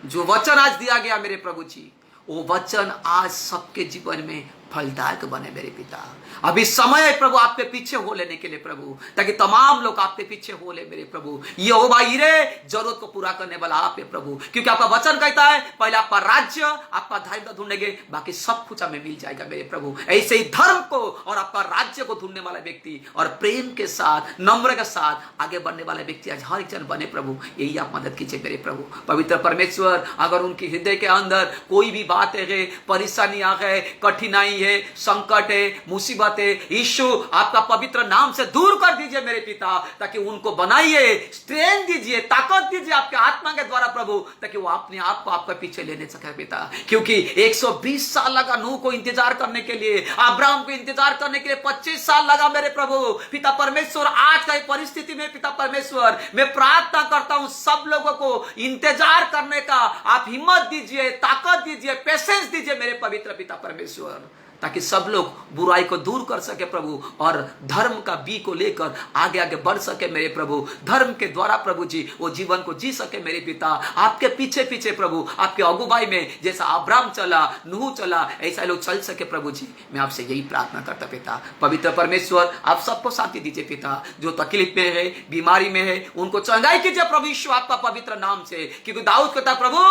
जो वचन आज दिया गया मेरे प्रभु जी, वो वचन आज सबके जीवन में फलदायक बने मेरे पिता। अभी समय है प्रभु आपके पीछे हो लेने के लिए प्रभु, ताकि तमाम लोग आपके पीछे हो ले मेरे प्रभु। यहोवा यिरे जरूरत को पूरा करने वाला आप है प्रभु, क्योंकि आपका वचन कहता है पहले आपका राज्य आपका धर्म ढूंढेंगे, बाकी सब कुछ हमें मिल जाएगा मेरे प्रभु। ऐसे ही धर्म को और आपका राज्य को ढूंढने वाला व्यक्ति और प्रेम के साथ, नम्र के साथ आगे बढ़ने वाला व्यक्ति आज हर एक जन बने प्रभु। यही आप मदद कीजिए मेरे प्रभु। पवित्र परमेश्वर, अगर उनके हृदय के अंदर कोई भी बात है, परेशानी आ गए, कठिनाई है, संकट है, मुसीबत है, यीशु आपका पवित्र नाम से दूर कर दीजिए मेरे पिता, ताकि उनको बनाइए, स्ट्रेंथ दीजिए, ताकत दीजिए आपके आत्मा के द्वारा प्रभु, ताकि वो अपने आप को आपके पीछे लेने सके पिता। क्योंकि 120 साल लगा नूह को इंतजार करने के लिए, अब्राहम को इंतजार करने के लिए 25 साल लगा मेरे प्रभु। पिता परमेश्वर, आज की परिस्थिति में पिता परमेश्वर मैं प्रार्थना करता हूं सब लोगों को इंतजार करने का आप हिम्मत दीजिए, ताकत दीजिए, पेशेंस दीजिए मेरे पवित्र पिता परमेश्वर, ताकि सब लोग बुराई को दूर कर सके प्रभु और धर्म का बी को लेकर आगे आगे बढ़ सके मेरे प्रभु। धर्म के द्वारा प्रभु जी वो जीवन को जी सके मेरे पिता। आपके पीछे पीछे प्रभु, आपके अगुवाई में जैसा अब्राहम चला, नूह चला, ऐसा लोग चल सके प्रभु जी। मैं आपसे यही प्रार्थना करता पिता। पवित्र परमेश्वर, आप सबको शांति दीजिए पिता। जो तकलीफ में है, बीमारी में है, उनको चंगाई कीजिए प्रभु यीशु आपका पवित्र नाम से। क्योंकि दाऊद कहता प्रभु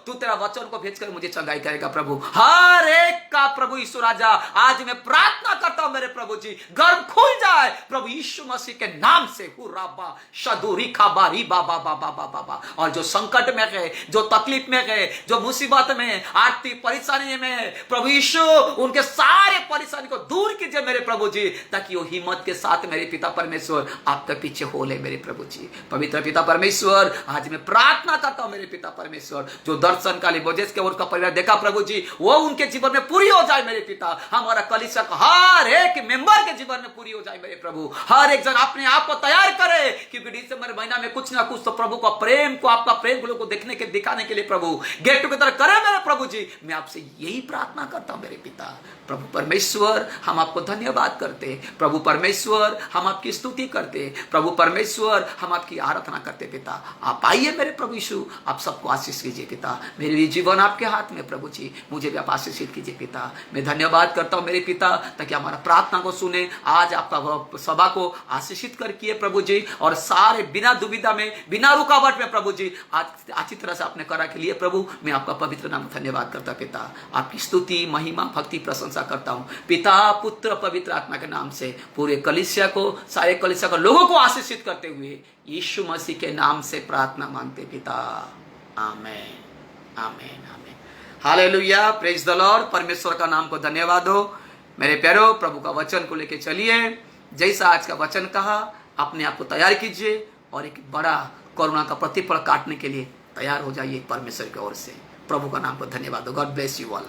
तू तेरा वचन को भेजकर मुझे चंगाई करेगा प्रभु। हर एक का प्रभु यीशु राजा, आज मैं प्रार्थना करता हूं मेरे प्रभु जी, गर्भ खुल जाए प्रभु यीशु मसीह के नाम से। हुर्राबा शदूरी खाबारी बाबा बाबा बाबा बाबा। और जो संकट में है, जो तकलीफ में है, जो मुसीबत में, आर्थिक परेशानी में है प्रभु यीशु, उनके सारे परेशानी को दूर कीजिए मेरे प्रभु जी, ताकि वो हिम्मत के साथ मेरे पिता परमेश्वर आपके पीछे हो ले मेरे प्रभु जी। पवित्र पिता परमेश्वर, आज मैं प्रार्थना करता हूं मेरे पिता परमेश्वर, जो दर्शन काली बोजेस के उनका परिवार देखा प्रभु जी, वो उनके जीवन में पूरी हो जाए मेरे पिता। हमारा कलीसिया का हर एक मेंबर के जीवन में पूरी हो जाए मेरे प्रभु। हर एक जन अपने आप को तैयार करे, क्योंकि दिसंबर महीना में कुछ ना कुछ तो प्रभु का प्रेम को, आपका प्रेम को लोगों को देखने के, दिखाने के लिए प्रभु गेट टुगेदर करे मेरे प्रभु जी। मैं आपसे यही प्रार्थना करता हूं मेरे पिता। प्रभु परमेश्वर, हम आपको धन्यवाद करते, प्रभु परमेश्वर हम आपकी स्तुति करते, प्रभु परमेश्वर हम आपकी आराधना करते पिता। आप आइए मेरे प्रभु यीशु, आप सबको आशीष कीजिए पिता। मेरे लिए जीवन आपके हाथ में प्रभु जी, मुझे भी आप आशीषित कीजिए पिता। मैं धन्यवाद धन्यवाद करता हूँ मेरे पिता, ताकि हमारा प्रार्थना को सुने। आज आपका सभा को आशीषित कर किए प्रभु जी, और सारे बिना दुविधा में, बिना रुकावट में प्रभु जी आज अच्छी तरह से आपने करा के लिए प्रभु मैं आपका पवित्र नाम धन्यवाद करता पिता। आपकी स्तुति, महिमा, भक्ति, प्रशंसा करता हूँ पिता, पुत्र, पवित्र आत्मा के नाम से। पूरे कलीसिया को, सारे कलीसिया को, लोगों को आशीषित करते हुए यीशु मसीह के नाम से प्रार्थना मांगते पिता, आमेन, आमेन, आमेन। Hallelujah, praise the lord. परमेश्वर का नाम को धन्यवाद हो। मेरे प्यारो, प्रभु का वचन को लेके चलिए। जैसा आज का वचन कहा, अपने आप को तैयार कीजिए और एक बड़ा करुणा का प्रतिफल काटने के लिए तैयार हो जाइए परमेश्वर की ओर से। प्रभु का नाम को धन्यवाद हो। God bless you all.